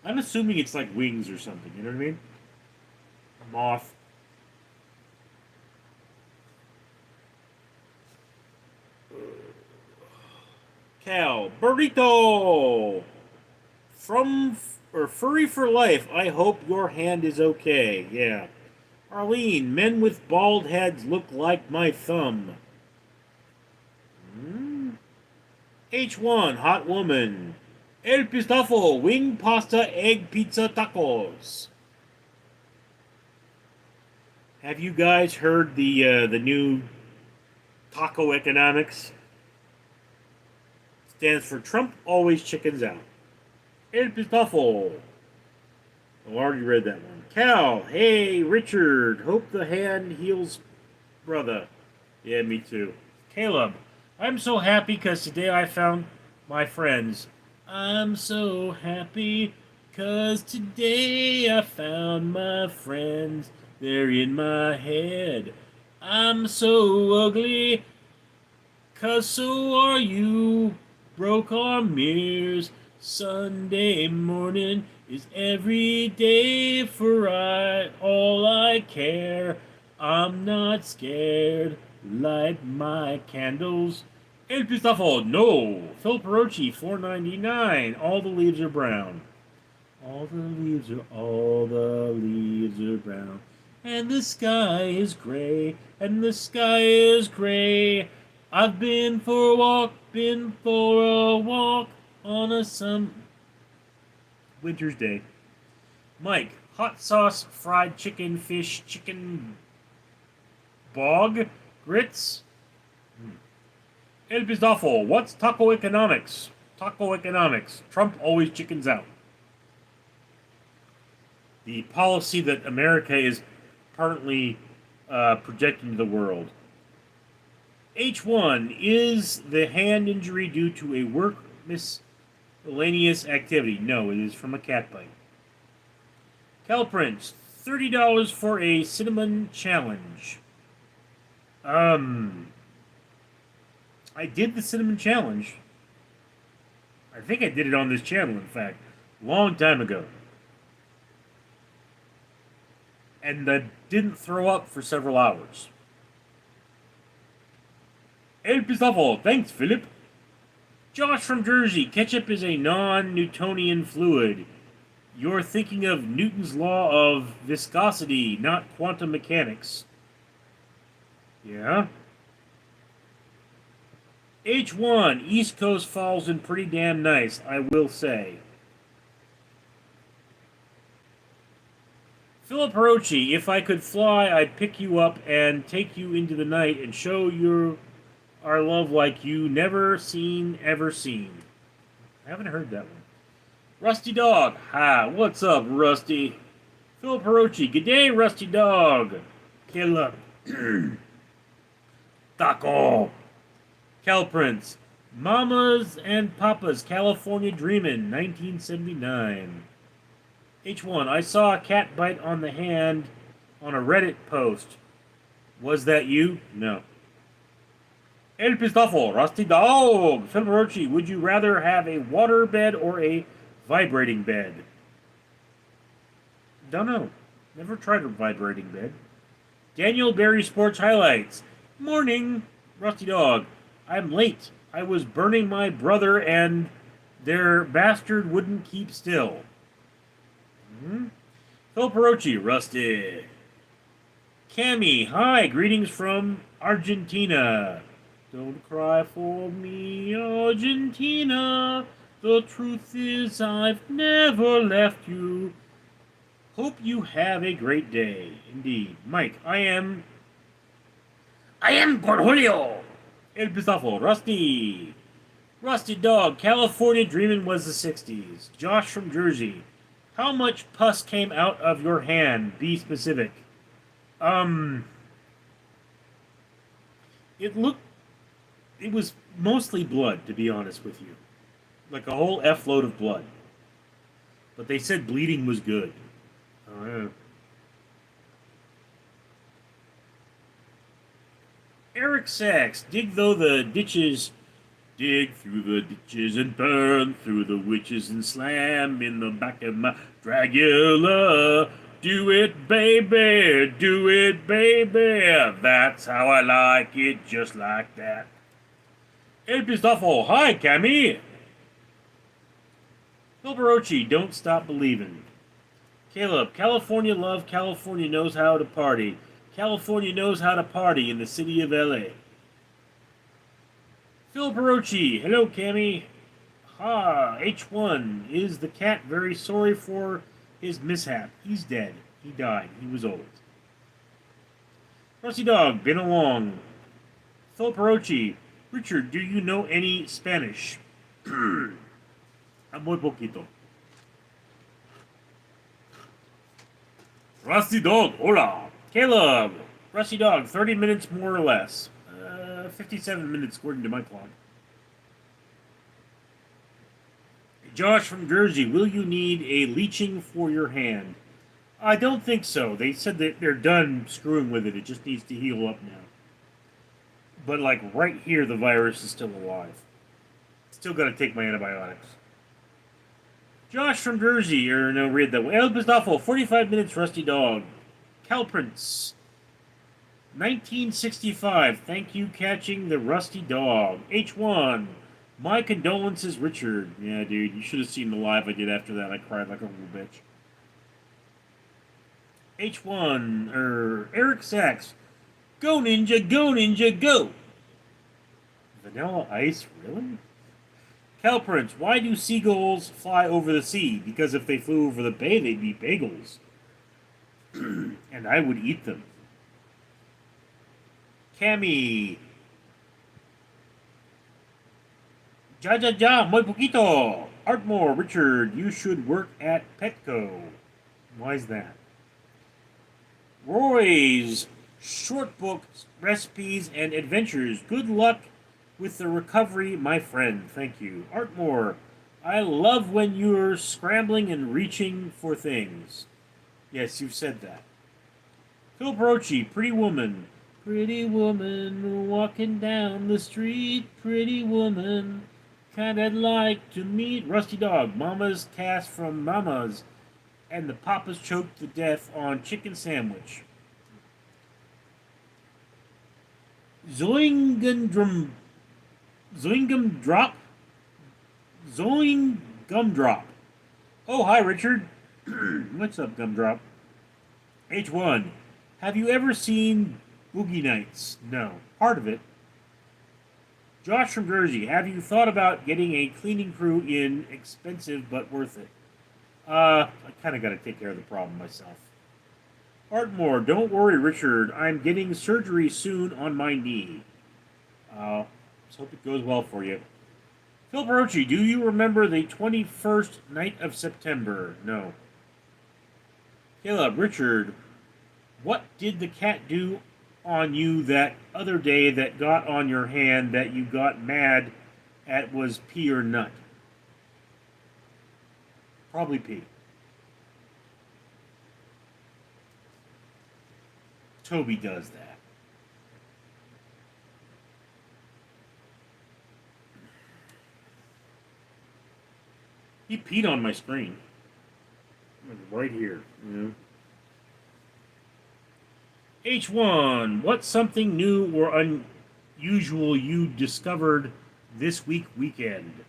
I'm assuming it's like wings or something. You know what I mean? Moth. Cal burrito from or furry for life. I hope your hand is okay. Yeah. Arlene, men with bald heads look like my thumb. H1, hot woman. El Pistafo, wing pasta, egg pizza tacos. Have you guys heard the new taco economics? Stands for Trump always chickens out. El Pistafo. I already read that one. Cal, hey, Richard. Hope the hand heals, brother. Yeah, me too. Caleb, I'm so happy because today I found my friends. I'm so happy because today I found my friends. They're in my head. I'm so ugly because so are you. Broke our mirrors. Sunday morning is every day for all I care. I'm not scared. Light my candles. El Pistafo, no. Phil Perochi, $4.99. All the leaves are brown. All the leaves are brown. And the sky is gray. And the sky is gray. I've been for a walk on a winter's day. Mike, hot sauce, fried chicken, fish, chicken bog, grits. El Pistafo, what's taco economics? Taco economics. Trump always chickens out. The policy that America is currently projecting to the world. H1, is the hand injury due to a work miscellaneous activity? No, it is from a cat bite. Calprince, $30 for a cinnamon challenge. I did the cinnamon challenge. I think I did it on this channel, in fact, long time ago. And I didn't throw up for several hours. El Pistafo, thanks, Philip. Josh from Jersey, ketchup is a non-Newtonian fluid. You're thinking of Newton's law of viscosity, not quantum mechanics. Yeah. H1, East Coast falls in pretty damn nice, I will say. Philip Hirochi, if I could fly, I'd pick you up and take you into the night and show you our love like you never seen, ever seen. I haven't heard that one. Rusty Dog. Hi, what's up, Rusty? Philip Hirochi. Good day, Rusty Dog. Caleb. Taco. Cal Prince. Mamas and Papas, California Dreamin', 1979. H1. I saw a cat bite on the hand on a Reddit post. Was that you? No. El Pistafo, Rusty Dog. Philip Hirochi. Would you rather have a water bed or a vibrating bed? Don't know. Never tried a vibrating bed. Daniel Berry Sports Highlights. Morning, Rusty Dog. I'm late. I was burning my brother and their bastard wouldn't keep still. Phil Perochi, Rusty. Cammy, hi, greetings from Argentina. Don't cry for me, Argentina. The truth is I've never left you. Hope you have a great day. Indeed. Mike, I am Por Julio. El Pistafo, Rusty. Rusty Dog, California Dreamin' was the 60s. Josh from Jersey. How much pus came out of your hand? Be specific. It was mostly blood, to be honest with you. Like a whole F load of blood. But they said bleeding was good. Oh, yeah. Eric Sachs, dig though the ditches, dig through the ditches and burn through the witches and slam in the back of my Dragula. Do it, baby, do it, baby. That's how I like it, just like that. El Pistafo, hi, Cammy. Phil Barochi, don't stop believing. Caleb, California love, California knows how to party. California knows how to party in the city of LA. Phil Barochi, hello, Cammy. Ha, H1, is the cat very sorry for his mishap? He's dead. He died. He was old. Rusty Dog, been along. Phil Barochi, Richard, do you know any Spanish? Muy poquito. Rusty Dog, hola. Caleb, Rusty Dog, 30 minutes more or less. 57 minutes according to my clock. Josh from Jersey, will you need a leeching for your hand? I don't think so. They said that they're done screwing with it. It just needs to heal up now. But, like, right here, the virus is still alive. Still got to take my antibiotics. Josh from Jersey, or no, read that way. El Pistafo, 45 minutes, Rusty Dog. Cal Prince, 1965, thank you catching the Rusty Dog. H1, my condolences, Richard. Yeah, dude, you should have seen the live I did after that. I cried like a little bitch. H1, Eric Sachs, go Ninja, go! Vanilla Ice, really? Cal Prince, why do seagulls fly over the sea? Because if they flew over the bay, they'd be bagels. And I would eat them. Cammy. Ja, muy poquito. Artmore, Richard, you should work at Petco. Why's that? Roy's short books, recipes, and adventures. Good luck with the recovery, my friend. Thank you. Artmore, I love when you're scrambling and reaching for things. Yes, you've said that. Phil Brochi, pretty woman. Pretty woman walking down the street. Pretty woman, kinda like to meet. Rusty Dog, Mama's cast from Mama's, and the Papa's choked to death on chicken sandwich. Zoingum Gumdrop. Oh, hi, Richard. What's up, Gumdrop? H1. Have you ever seen Boogie Nights? No. Part of it. Josh from Jersey. Have you thought about getting a cleaning crew in? Expensive, but worth it. I kind of got to take care of the problem myself. Artmore. Don't worry, Richard. I'm getting surgery soon on my knee. Let's hope it goes well for you. Phil Barochi, do you remember the 21st night of September? No. Caleb, Richard, what did the cat do on you that other day that got on your hand that you got mad at? Was pee or nut? Probably pee. Toby does that. He peed on my screen. Right here. You know? H1, what's something new or unusual you discovered this weekend?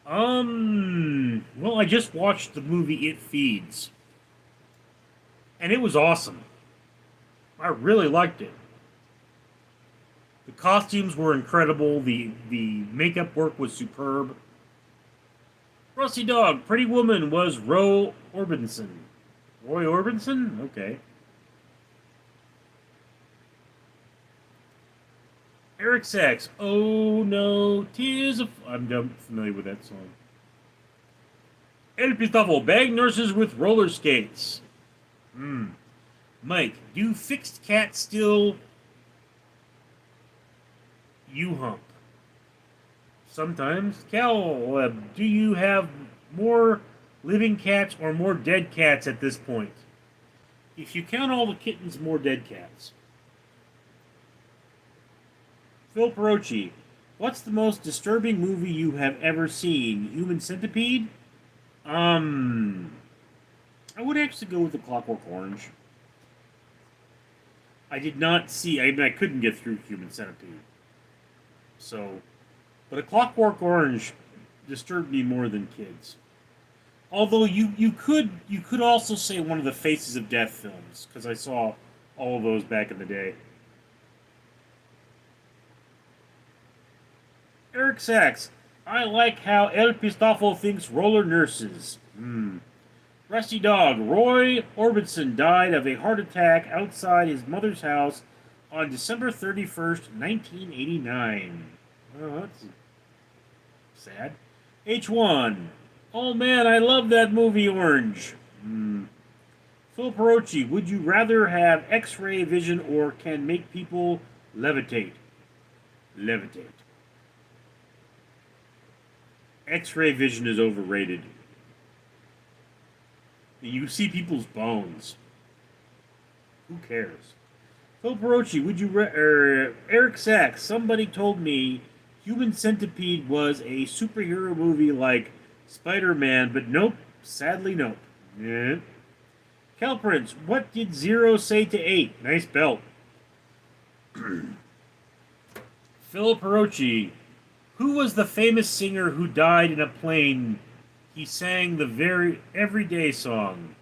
Well, I just watched the movie It Feeds. And it was awesome. I really liked it. The costumes were incredible. The makeup work was superb. Rusty Dog, Pretty Woman was Roy Orbison. Roy Orbison? Okay. Eric Sachs, oh no, tears of... I'm familiar with that song. El Pistafo, bag nurses with roller skates. Mike, do fixed cats still... You hump. Sometimes. Cal, do you have more living cats or more dead cats at this point? If you count all the kittens, more dead cats. Phil Perochi, what's the most disturbing movie you have ever seen? Human Centipede? Um, I would actually go with The Clockwork Orange. I did not see. I mean, I couldn't get through Human Centipede. So, but A Clockwork Orange disturbed me more than kids. Although you could also say one of the Faces of Death films because I saw all of those back in the day. Eric Sachs, I like how El Pistafo thinks roller nurses. Rusty Dog, Roy Orbison died of a heart attack outside his mother's house on December 31st, 1989. Oh, that's sad. H1, oh man, I love that movie Orange. Phil Perochi, would you rather have X-ray vision or can make people levitate? Levitate. X-ray vision is overrated. You see people's bones. Who cares? Phil Perochi, would you... Eric Sachs, somebody told me Human Centipede was a superhero movie like Spider-Man, but nope. Sadly, nope. Yeah. Cal Prince, what did 0 say to 8? Nice belt. Phil Perochi, who was the famous singer who died in a plane? He sang the very everyday song.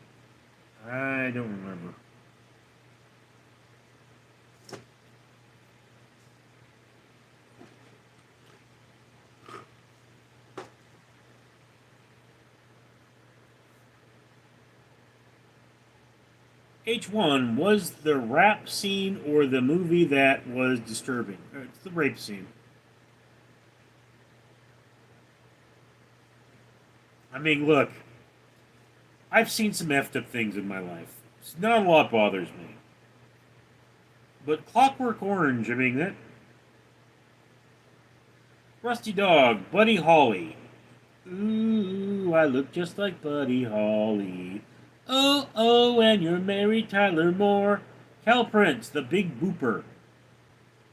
I don't remember. H1 was the rap scene or the movie that was disturbing? It's the rape scene. I mean, look, I've seen some effed up things in my life. Not a lot bothers me. But Clockwork Orange, I mean, that. Rusty Dog, Buddy Holly. Ooh, I look just like Buddy Holly. Oh, oh, and you're Mary Tyler Moore. Cal Prince, the Big Booper.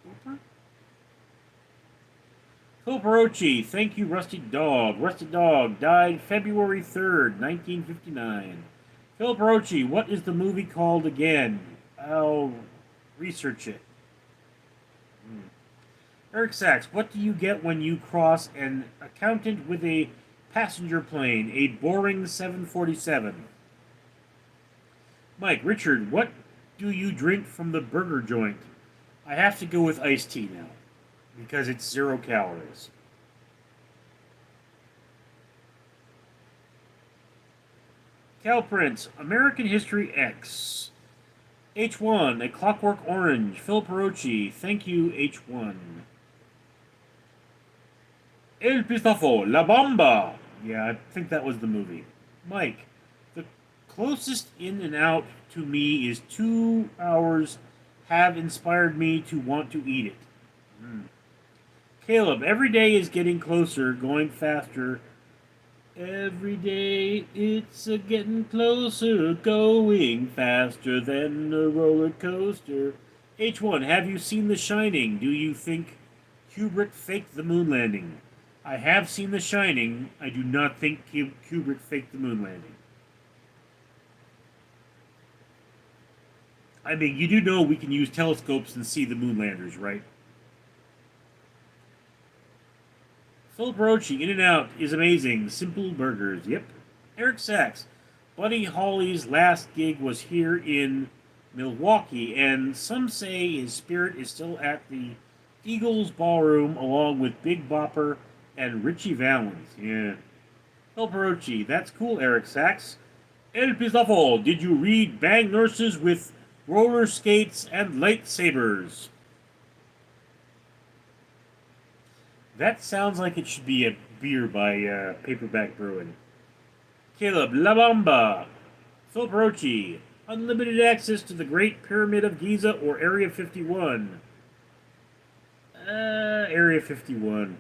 Booper? Phil Perochi, thank you, Rusty Dog. Rusty Dog died February 3rd, 1959. Phil Perochi, what is the movie called again? I'll research it. Eric Sachs, what do you get when you cross an accountant with a passenger plane? A boring 747. Mike, Richard, what do you drink from the burger joint? I have to go with iced tea now because it's 0 calories. Cal Prince, American History X. H1, A Clockwork Orange. Phil Perochi, thank you, H1. El Pistafo, La Bamba. Yeah, I think that was the movie. Mike, the closest in and out to me is 2 hours have inspired me to want to eat it. Caleb, every day is getting closer, going faster. Every day it's a getting closer, going faster than a roller coaster. H1, have you seen The Shining? Do you think Kubrick faked the moon landing? I have seen The Shining. I do not think Kubrick faked the moon landing. I mean, you do know we can use telescopes and see the moon landers, right? Phil Perochi, In-N-Out is amazing. Simple burgers, yep. Eric Sachs, Buddy Holly's last gig was here in Milwaukee, and some say his spirit is still at the Eagles Ballroom along with Big Bopper and Richie Valens. Yeah. Phil Perochi, that's cool, Eric Sachs. El Pistafo, did you read Bang Nurses with roller skates and lightsabers? That sounds like it should be a beer by Paperback Brewing. Caleb, La Bamba. Phil Perochi, unlimited access to the Great Pyramid of Giza or Area 51? Area 51.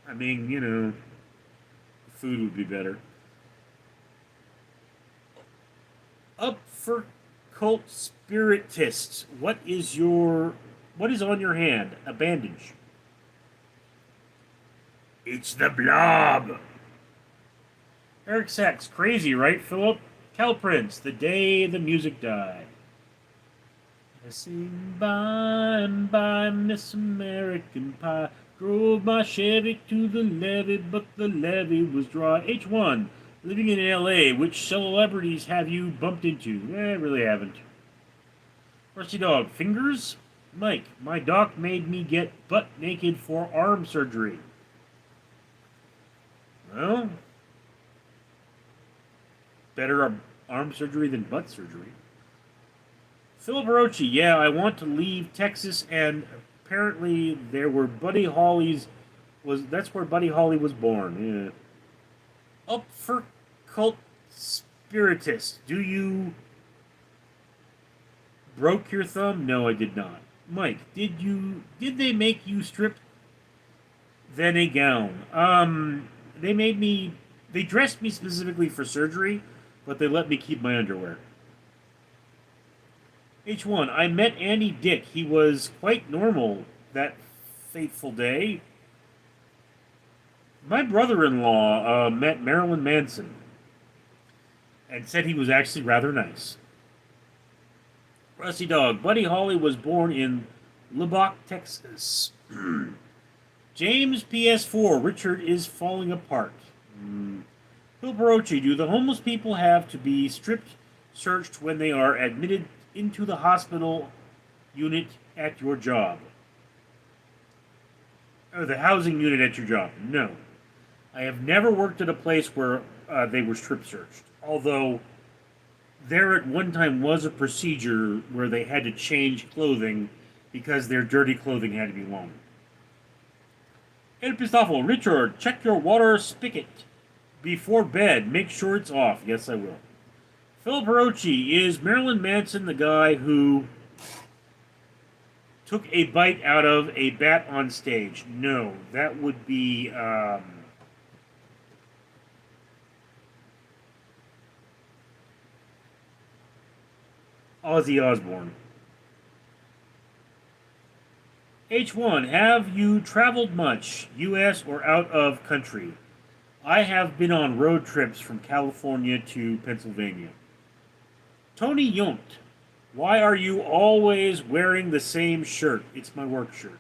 I mean, food would be better. Up for cult spiritists. What is on your hand? A bandage. It's the blob. Eric Sachs, crazy, right, Philip? Calprince, the day the music died. I sing by and by, Miss American Pie. Drove my Chevy to the levee, but the levee was dry. H1, living in LA, which celebrities have you bumped into? Really haven't. Rusty Dog, fingers? Mike, my doc made me get butt naked for arm surgery. Well, better arm surgery than butt surgery. Philip Rochi, yeah, I want to leave Texas, and apparently there were Buddy Holly's that's where Buddy Holly was born. Yeah. Up for cult spiritist. Do you broke your thumb? No, I did not. Mike, did they make you strip then a gown? They dressed me specifically for surgery, but they let me keep my underwear. H1, I met Andy Dick. He was quite normal that fateful day. My brother-in-law met Marilyn Manson and said he was actually rather nice. Rusty Dog, Buddy Holly was born in Lubbock, Texas. James PS4, Richard is falling apart. Pilperochi, do the homeless people have to be searched when they are admitted into the hospital unit at your job? Or the housing unit at your job? No. I have never worked at a place where they were strip searched. Although there at one time was a procedure where they had to change clothing because their dirty clothing had to be worn. El Pistafel, Richard, check your water spigot before bed. Make sure it's off. Yes, I will. Philip Hirochi, is Marilyn Manson the guy who took a bite out of a bat on stage? No, that would be Ozzy Osbourne. H1, have you traveled much, U.S. or out of country? I have been on road trips from California to Pennsylvania. Tony Yont, why are you always wearing the same shirt? It's my work shirt.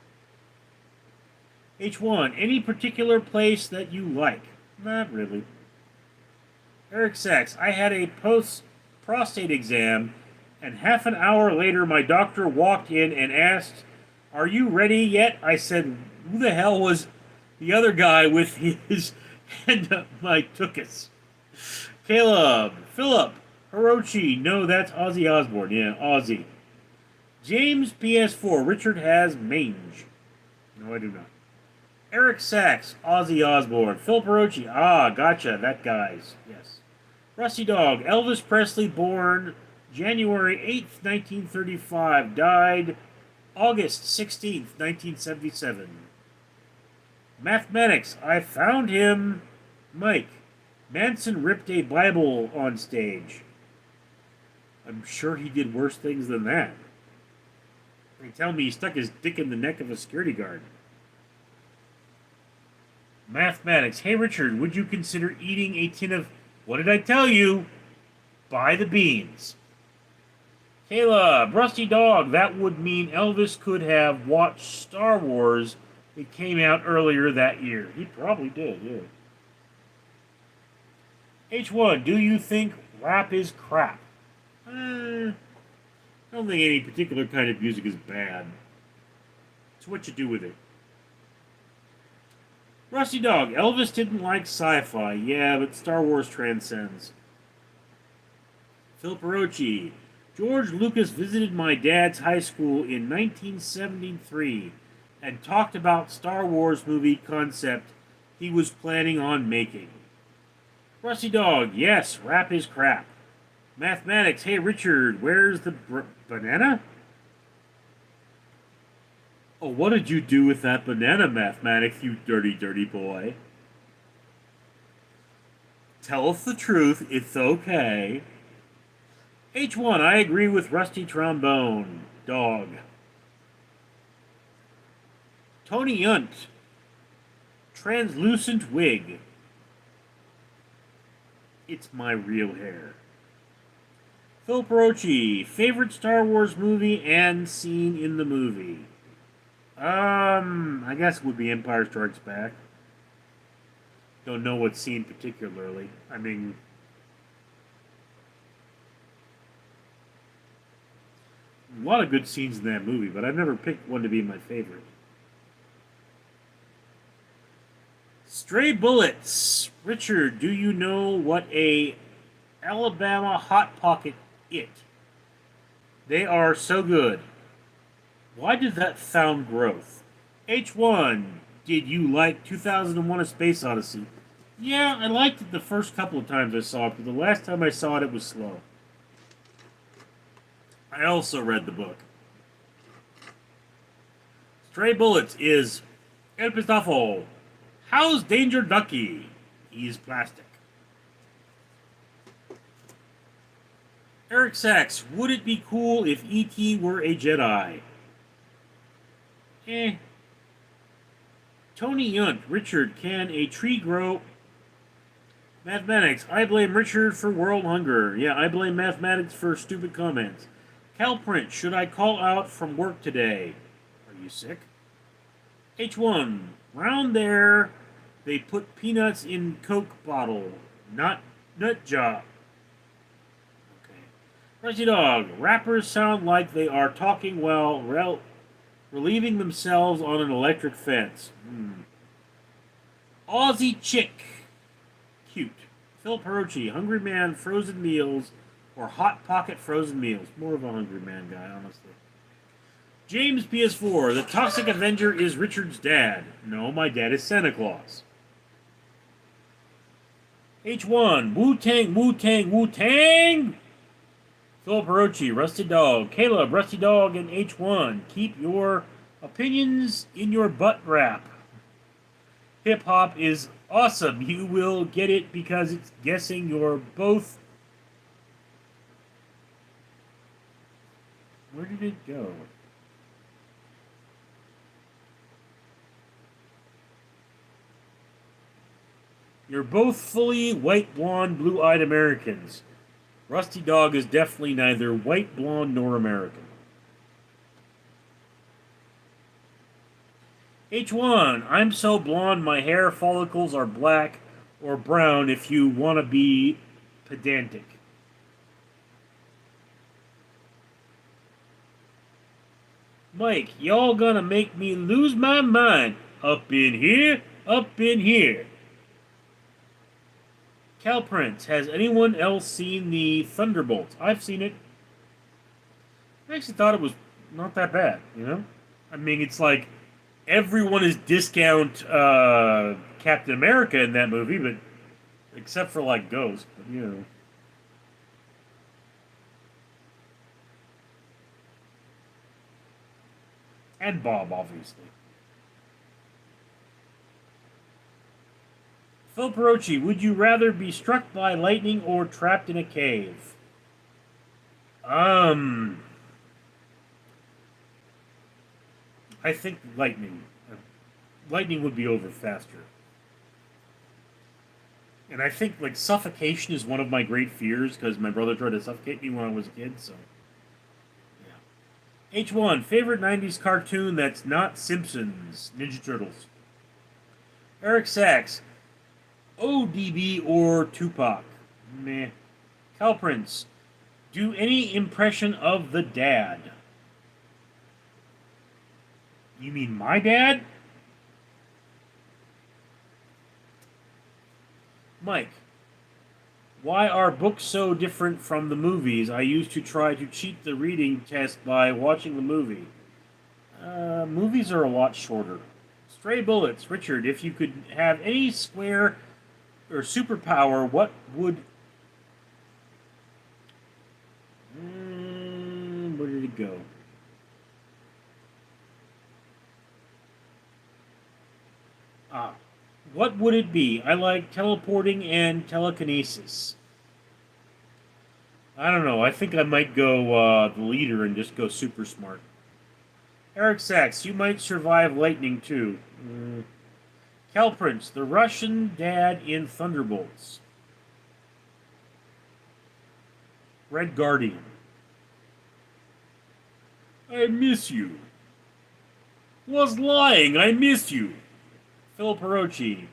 H1, any particular place that you like? Not really. Eric Sachs, I had a prostate exam, and half an hour later my doctor walked in and asked, are you ready yet? I said, who the hell was the other guy with his hand up my tuchus? Caleb, Philip, Hirochi, no, that's Ozzy Osbourne. Yeah, Ozzy. James PS4, Richard has mange. No, I do not. Eric Sachs, Ozzy Osbourne. Philip Hirochi, gotcha, that guy's. Yes. Rusty Dog, Elvis Presley, born January 8th, 1935, died August 16th, 1977. Mathematics, I found him. Mike, Manson ripped a Bible on stage. I'm sure he did worse things than that. They tell me he stuck his dick in the neck of a security guard. Mathematics, hey Richard, would you consider eating a tin of... What did I tell you? Buy the beans. Caleb, Rusty Dog, that would mean Elvis could have watched Star Wars. It came out earlier that year. He probably did, yeah. H1, do you think rap is crap? I don't think any particular kind of music is bad. It's what you do with it. Rusty Dog, Elvis didn't like sci-fi. Yeah, but Star Wars transcends. Philip Hirochi, George Lucas visited my dad's high school in 1973 and talked about Star Wars movie concept he was planning on making. Rusty Dog, yes, rap is crap. Mathematics, hey Richard, where's the banana? Oh, what did you do with that banana mathematics, you dirty, dirty boy? Tell us the truth. It's okay. H1, I agree with Rusty Trombone. Dog. Tony Yunt. Translucent wig. It's my real hair. Phil Perochi. Favorite Star Wars movie and scene in the movie? I guess it would be Empire Strikes Back. Don't know what scene particularly. I mean, a lot of good scenes in that movie, but I've never picked one to be my favorite. Stray Bullets. Richard, do you know what a Alabama Hot Pocket it? They are so good. Why did that sound gross? H1, did you like 2001 A Space Odyssey? Yeah, I liked it the first couple of times I saw it, but the last time I saw it, it was slow. I also read the book. Stray Bullets is El Pistafo. How's Danger Ducky? He's plastic. Eric Sachs, would it be cool if E.T. were a Jedi? Eh. Tony Yunt, Richard, can a tree grow? Mathematics, I blame Richard for world hunger. Yeah, I blame mathematics for stupid comments. Calprint, should I call out from work today? Are you sick? H1, round there, they put peanuts in Coke bottle, not nut job. Okay. Rusty Dog, rappers sound like they are talking while relieving themselves on an electric fence. Aussie Chick, cute. Phil Perochi, Hungry Man frozen meals or Hot Pocket frozen meals. More of a Hungry Man guy, honestly. James PS4, the Toxic Avenger is Richard's dad. No, my dad is Santa Claus. H1, Wu-Tang, Wu-Tang, Wu-Tang! Phil Perochi, Rusty Dog. Caleb, Rusty Dog, and H1. Keep your opinions in your butt wrap. Hip hop is awesome. You will get it because it's guessing you're both. Where did it go? You're both fully white, blonde, blue-eyed Americans. Rusty Dog is definitely neither white, blonde, nor American. H1, I'm so blonde my hair follicles are black or brown if you want to be pedantic. Mike, y'all gonna make me lose my mind. Up in here, up in here. Cal Prince, has anyone else seen the Thunderbolts? I've seen it. I actually thought it was not that bad, you know? I mean, it's like everyone is discount Captain America in that movie, but except for like Ghost, but you know. And Bob, obviously. Phil Perochi, would you rather be struck by lightning or trapped in a cave? I think lightning. Lightning would be over faster. And I think like suffocation is one of my great fears because my brother tried to suffocate me when I was a kid. So, yeah. H1 favorite '90s cartoon that's not Simpsons, Ninja Turtles. Eric Sachs, ODB or Tupac. Meh. Cal Prince, do any impression of the dad. You mean my dad? Mike, why are books so different from the movies? I used to try to cheat the reading test by watching the movie. Movies are a lot shorter. Stray Bullets, Richard, if you could have any square or superpower, what would... where did it go? Ah, what would it be? I like teleporting and telekinesis. I don't know. I think I might go the leader and just go super smart. Eric Sachs, you might survive lightning too. Cal Prince, the Russian dad in Thunderbolts. Red Guardian. I miss you. Was lying. I miss you. Phil Perochi.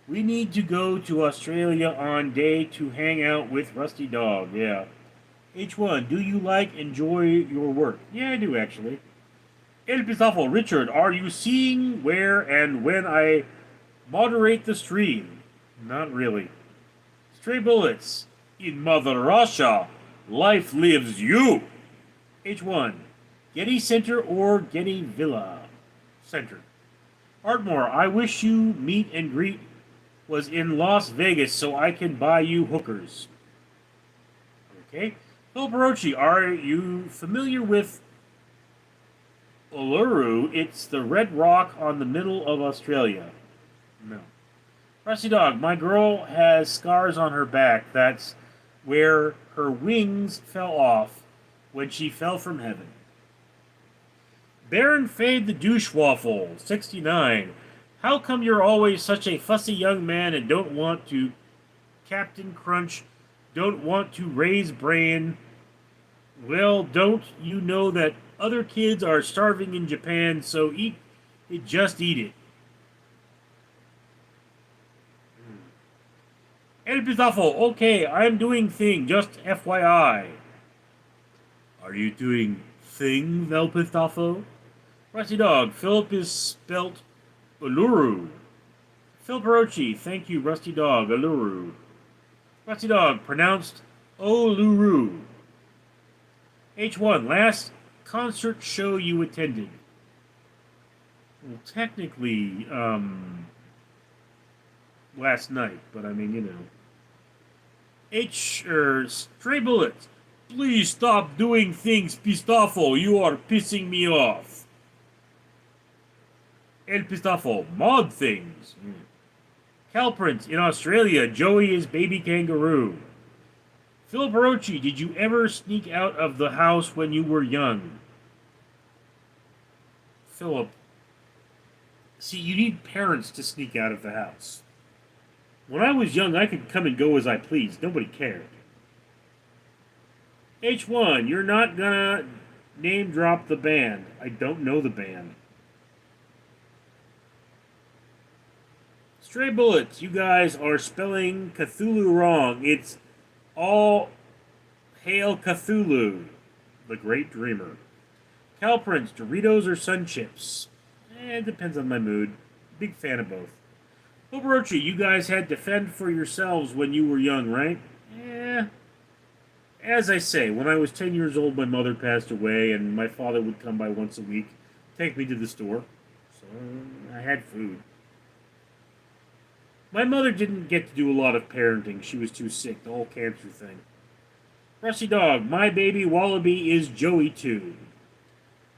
We need to go to Australia on day to hang out with Rusty Dog. Yeah. H1, do you enjoy your work? Yeah, I do actually. El Pistafo, Richard, are you seeing where and when I moderate the stream? Not really. Stray Bullets. In Mother Russia, life lives you. H1, Getty Center or Getty Villa? Center. Artmore, I wish you meet and greet was in Las Vegas so I can buy you hookers. Okay. Phil Perochi, are you familiar with Uluru? It's the red rock on the middle of Australia. No. Rusty Dog, my girl has scars on her back. That's where her wings fell off when she fell from heaven. Baron Fade the Douche Waffle, 69. How come you're always such a fussy young man and don't want to Captain Crunch, don't want to raise brain? Well, don't you know that other kids are starving in Japan, so eat it, just eat it. El Pistafo, okay, I'm doing thing, just FYI. Are you doing thing, El Pistafo? Rusty Dog, Philip is spelt Uluru. Phil Perochi, thank you, Rusty Dog, Uluru. Rusty Dog, pronounced Oluru. H1, last concert show you attended. Well, technically, last night, but I mean, you know. Stray Bullets, please stop doing things, Pistafo, you are pissing me off. El Pistafo, mod things. Calprint, in Australia, Joey is baby kangaroo. Phil Perochi, did you ever sneak out of the house when you were young? Philip, see, you need parents to sneak out of the house. When I was young, I could come and go as I pleased. Nobody cared. H1, you're not gonna name drop the band. I don't know the band. Stray Bullets, you guys are spelling Cthulhu wrong. It's all Hail Cthulhu, the Great Dreamer. Calprince, Doritos or Sun Chips? It depends on my mood. Big fan of both. Oborochi, you guys had to fend for yourselves when you were young, right? Yeah. As I say, when I was 10 years old, my mother passed away, and my father would come by once a week, take me to the store. So I had food. My mother didn't get to do a lot of parenting. She was too sick, the whole cancer thing. Rusty Dog, my baby wallaby is Joey too.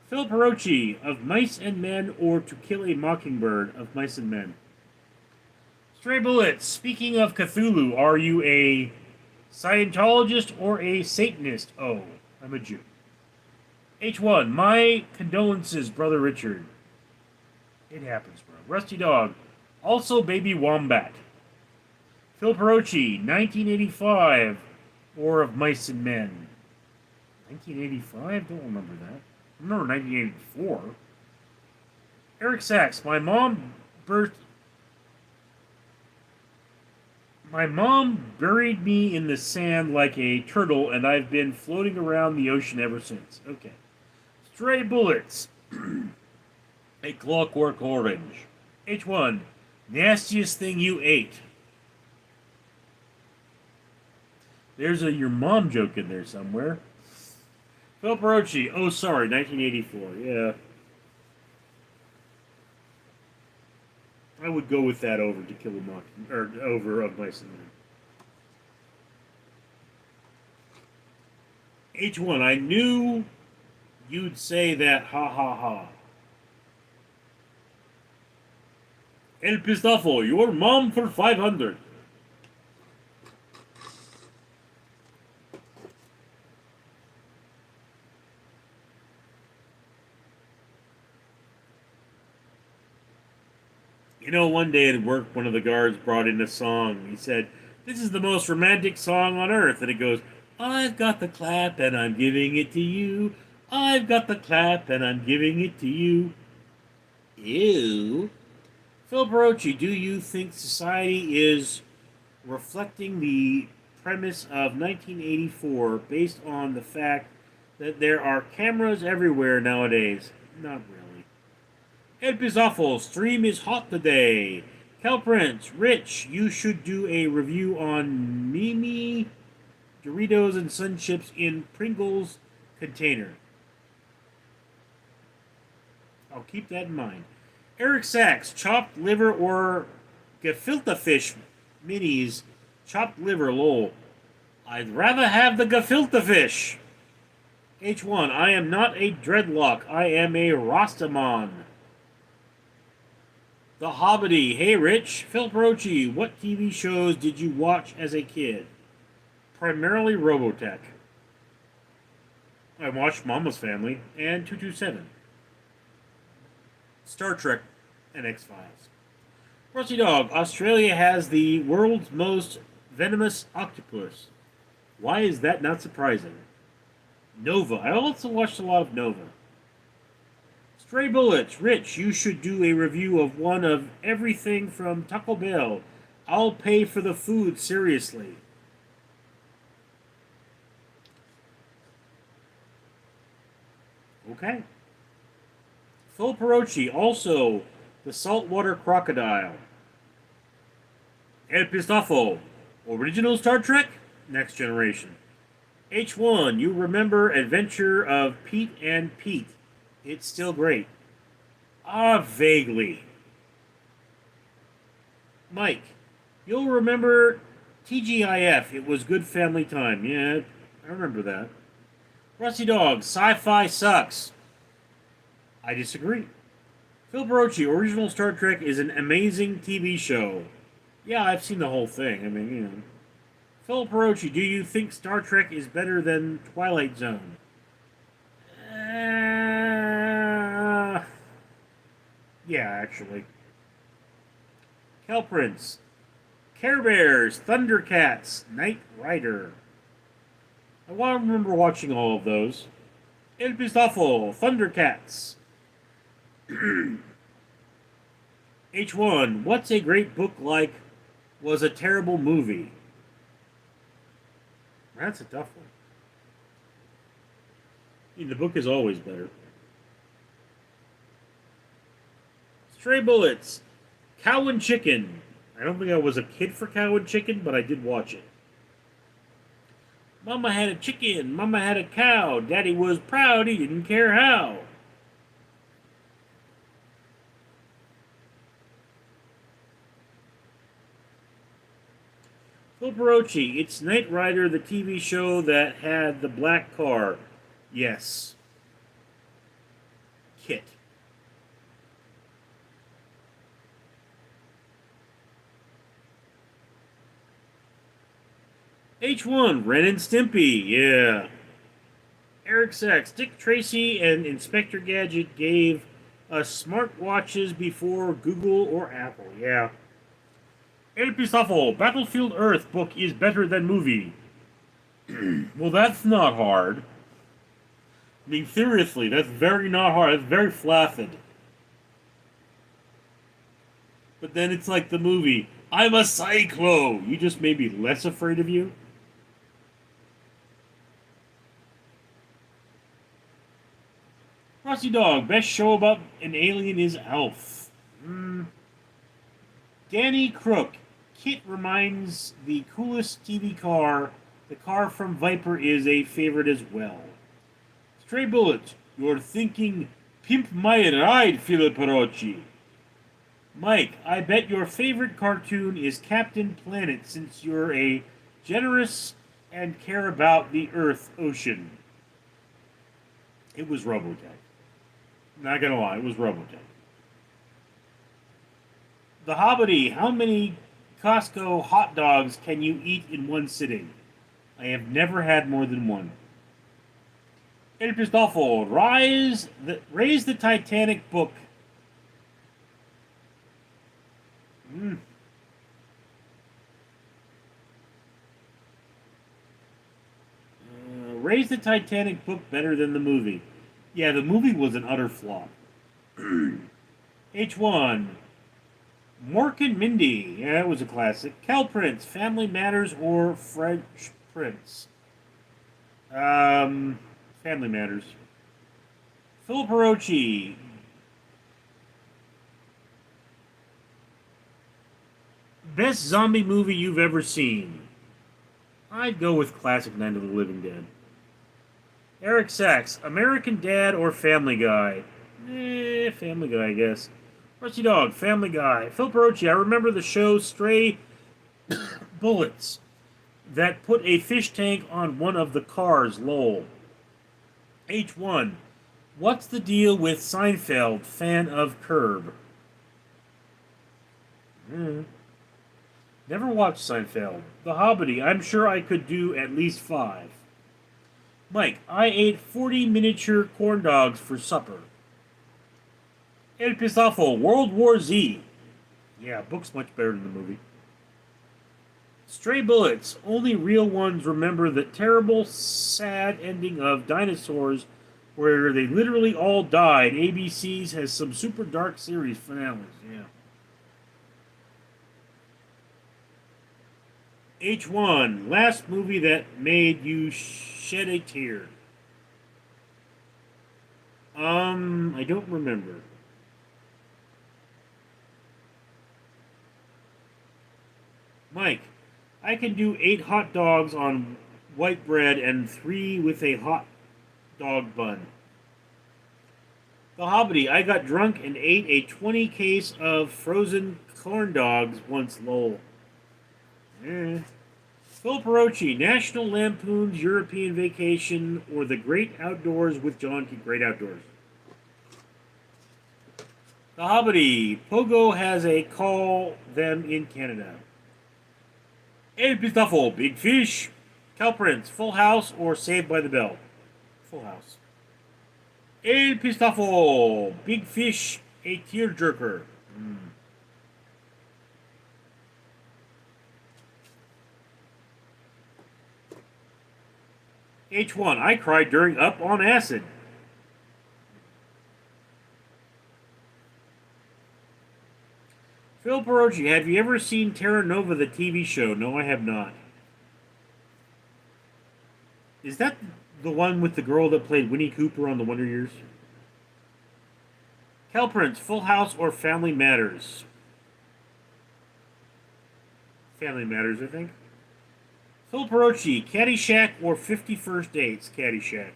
Phil Perochi, of Mice and Men or To Kill a Mockingbird, of Mice and Men. Stray Bullets, speaking of Cthulhu, are you a Scientologist or a Satanist? Oh, I'm a Jew. H1, my condolences, Brother Richard. It happens, bro. Rusty Dog, also Baby Wombat. Phil Perochi, 1985, or of Mice and Men. 1985? Don't remember that. I remember 1984. Eric Sachs, my mom buried me in the sand like a turtle, and I've been floating around the ocean ever since. Okay. Stray Bullets. A Clockwork Orange. H1. Nastiest thing you ate. There's a your mom joke in there somewhere. Phil Perochi. Oh, sorry, 1984. Yeah. I would go with that over To Kill a Mockingbird, or over of Mice and Men. H1, I knew you'd say that, ha ha ha. El Pistafo, your mom for 500. You know, one day at work, one of the guards brought in a song. He said, "This is the most romantic song on earth." And it goes, "I've got the clap and I'm giving it to you. I've got the clap and I'm giving it to you." Ew. Phil Barocci, do you think society is reflecting the premise of 1984 based on the fact that there are cameras everywhere nowadays? Not really. Ed Bizoffel, stream is hot today. Cal Prince, Rich, you should do a review on Mimi, Doritos, and Sun Chips in Pringles container. I'll keep that in mind. Eric Sachs, chopped liver or gefilte fish minis, chopped liver, lol. I'd rather have the gefilte fish. H1, I am not a dreadlock. I am a Rastaman. The Hobbity, hey Rich. Phil Perochi, what TV shows did you watch as a kid? Primarily Robotech. I watched Mama's Family and 227. Star Trek and X-Files. Rusty Dog, Australia has the world's most venomous octopus. Why is that not surprising? Nova. I also watched a lot of Nova. Stray Bullets. Rich, you should do a review of one of everything from Taco Bell. I'll pay for the food, seriously. Okay. Phil Perochi, also the saltwater crocodile. El Pistafo, original Star Trek, Next Generation. H1, you remember Adventure of Pete and Pete. It's still great. Vaguely. Mike, you'll remember TGIF. It was good family time. Yeah, I remember that. Rusty Dog, sci-fi sucks. I disagree. Phil Barocci, original Star Trek is an amazing TV show. Yeah, I've seen the whole thing. I mean, you know. Phil Barocci, do you think Star Trek is better than Twilight Zone? Yeah, actually. Kel Prince, Care Bears, Thundercats, Knight Rider. I want to remember watching all of those. El Pistafo, Thundercats. H1, what's a great book like was a terrible movie? That's a tough one. I mean, the book is always better. Stray Bullets, Cow and Chicken. I don't think I was a kid for Cow and Chicken, but I did watch it. Mama had a chicken, Mama had a cow, Daddy was proud, he didn't care how. Phil Barocci, it's Knight Rider, the TV show that had the black car. Yes. Kit. H1, Ren and Stimpy, yeah. Eric Sachs, Dick Tracy and Inspector Gadget gave us smartwatches before Google or Apple, yeah. El Pistafo, Battlefield Earth book is better than movie. Well, that's not hard. I mean, seriously, that's very not hard. That's very flaccid. But then it's like the movie, I'm a Cyclo. You just made me less afraid of you. Rusty Dog, best show about an alien is Elf. Danny Crook, Kit reminds the coolest TV car. The car from Viper is a favorite as well. Stray Bullet, you're thinking Pimp My Ride, Philip Perochi. Mike, I bet your favorite cartoon is Captain Planet since you're a generous and care about the Earth ocean. It was Robotech. Not gonna lie, it was Robotech. The Hobbity, how many Costco hot dogs can you eat in one sitting? I have never had more than one. El Pistolfo, raise the Titanic book. Mm. Raise the Titanic book better than the movie. Yeah, the movie was an utter flop. H1. Mork and Mindy. Yeah, that was a classic. Cal Prince, Family Matters, or French Prince? Family Matters. Philip Hirochi. Best zombie movie you've ever seen? I'd go with classic Night of the Living Dead. Eric Sachs, American Dad or Family Guy? Family Guy, I guess. Rusty Dog, Family Guy. Phil Perochi, I remember the show Stray Bullets that put a fish tank on one of the cars, lol. H1, what's the deal with Seinfeld, fan of Curb? Never watched Seinfeld. The Hobbity, I'm sure I could do at least 5. Mike, I ate 40 miniature corn dogs for supper. El Pistafo, World War Z. Yeah, book's much better than the movie. Stray Bullets, only real ones remember the terrible, sad ending of Dinosaurs where they literally all died. ABC's has some super dark series finales, yeah. H1, last movie that made you shed a tear. I don't remember. Mike, I can do 8 hot dogs on white bread and 3 with a hot dog bun. The Hobbity, I got drunk and ate a 20 case of frozen corn dogs once, lol. Phil Perochi, National Lampoon's European Vacation or The Great Outdoors with John Key. Great Outdoors. The Hobbity, Pogo has a call them in Canada. El Pistafo, Big Fish. Cal Prince, Full House or Saved by the Bell? Full House. El Pistafo, Big Fish, a tearjerker. H1, I cried during Up on Acid. Phil Perochi, have you ever seen Terra Nova, the TV show? No, I have not. Is that the one with the girl that played Winnie Cooper on The Wonder Years? Cal Prince, Full House or Family Matters? Family Matters, I think. Phil Perochi, Caddyshack or 50 First Dates? Caddyshack.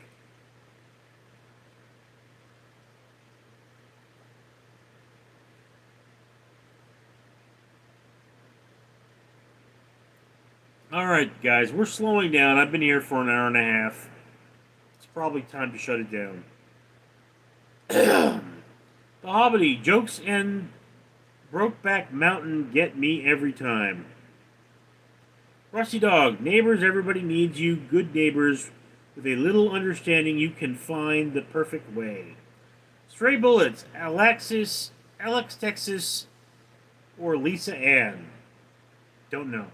Alright, guys, we're slowing down. I've been here for an hour and a half. It's probably time to shut it down. The Hobbity, jokes and Brokeback Mountain get me every time. Rusty Dog, neighbors, everybody needs you. Good neighbors. With a little understanding, you can find the perfect way. Stray Bullets, Alex Texas, or Lisa Ann? Don't know.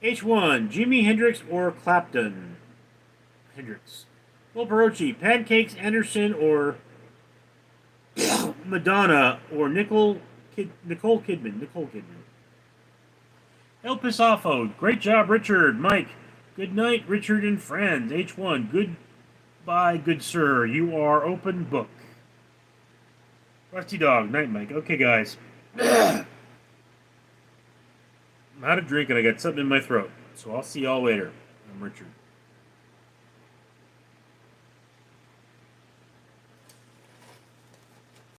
H1, Jimi Hendrix or Clapton? Hendrix. Phil Perochi, Pancakes Anderson or Madonna or Nicole Kidman? El Pisafo, great job, Richard. Mike, good night, Richard and friends. H1, goodbye, good sir. You are open book. Rusty Dog, night, Mike. Okay, guys. I'm out of drink and I got something in my throat. So I'll see y'all later. I'm Richard.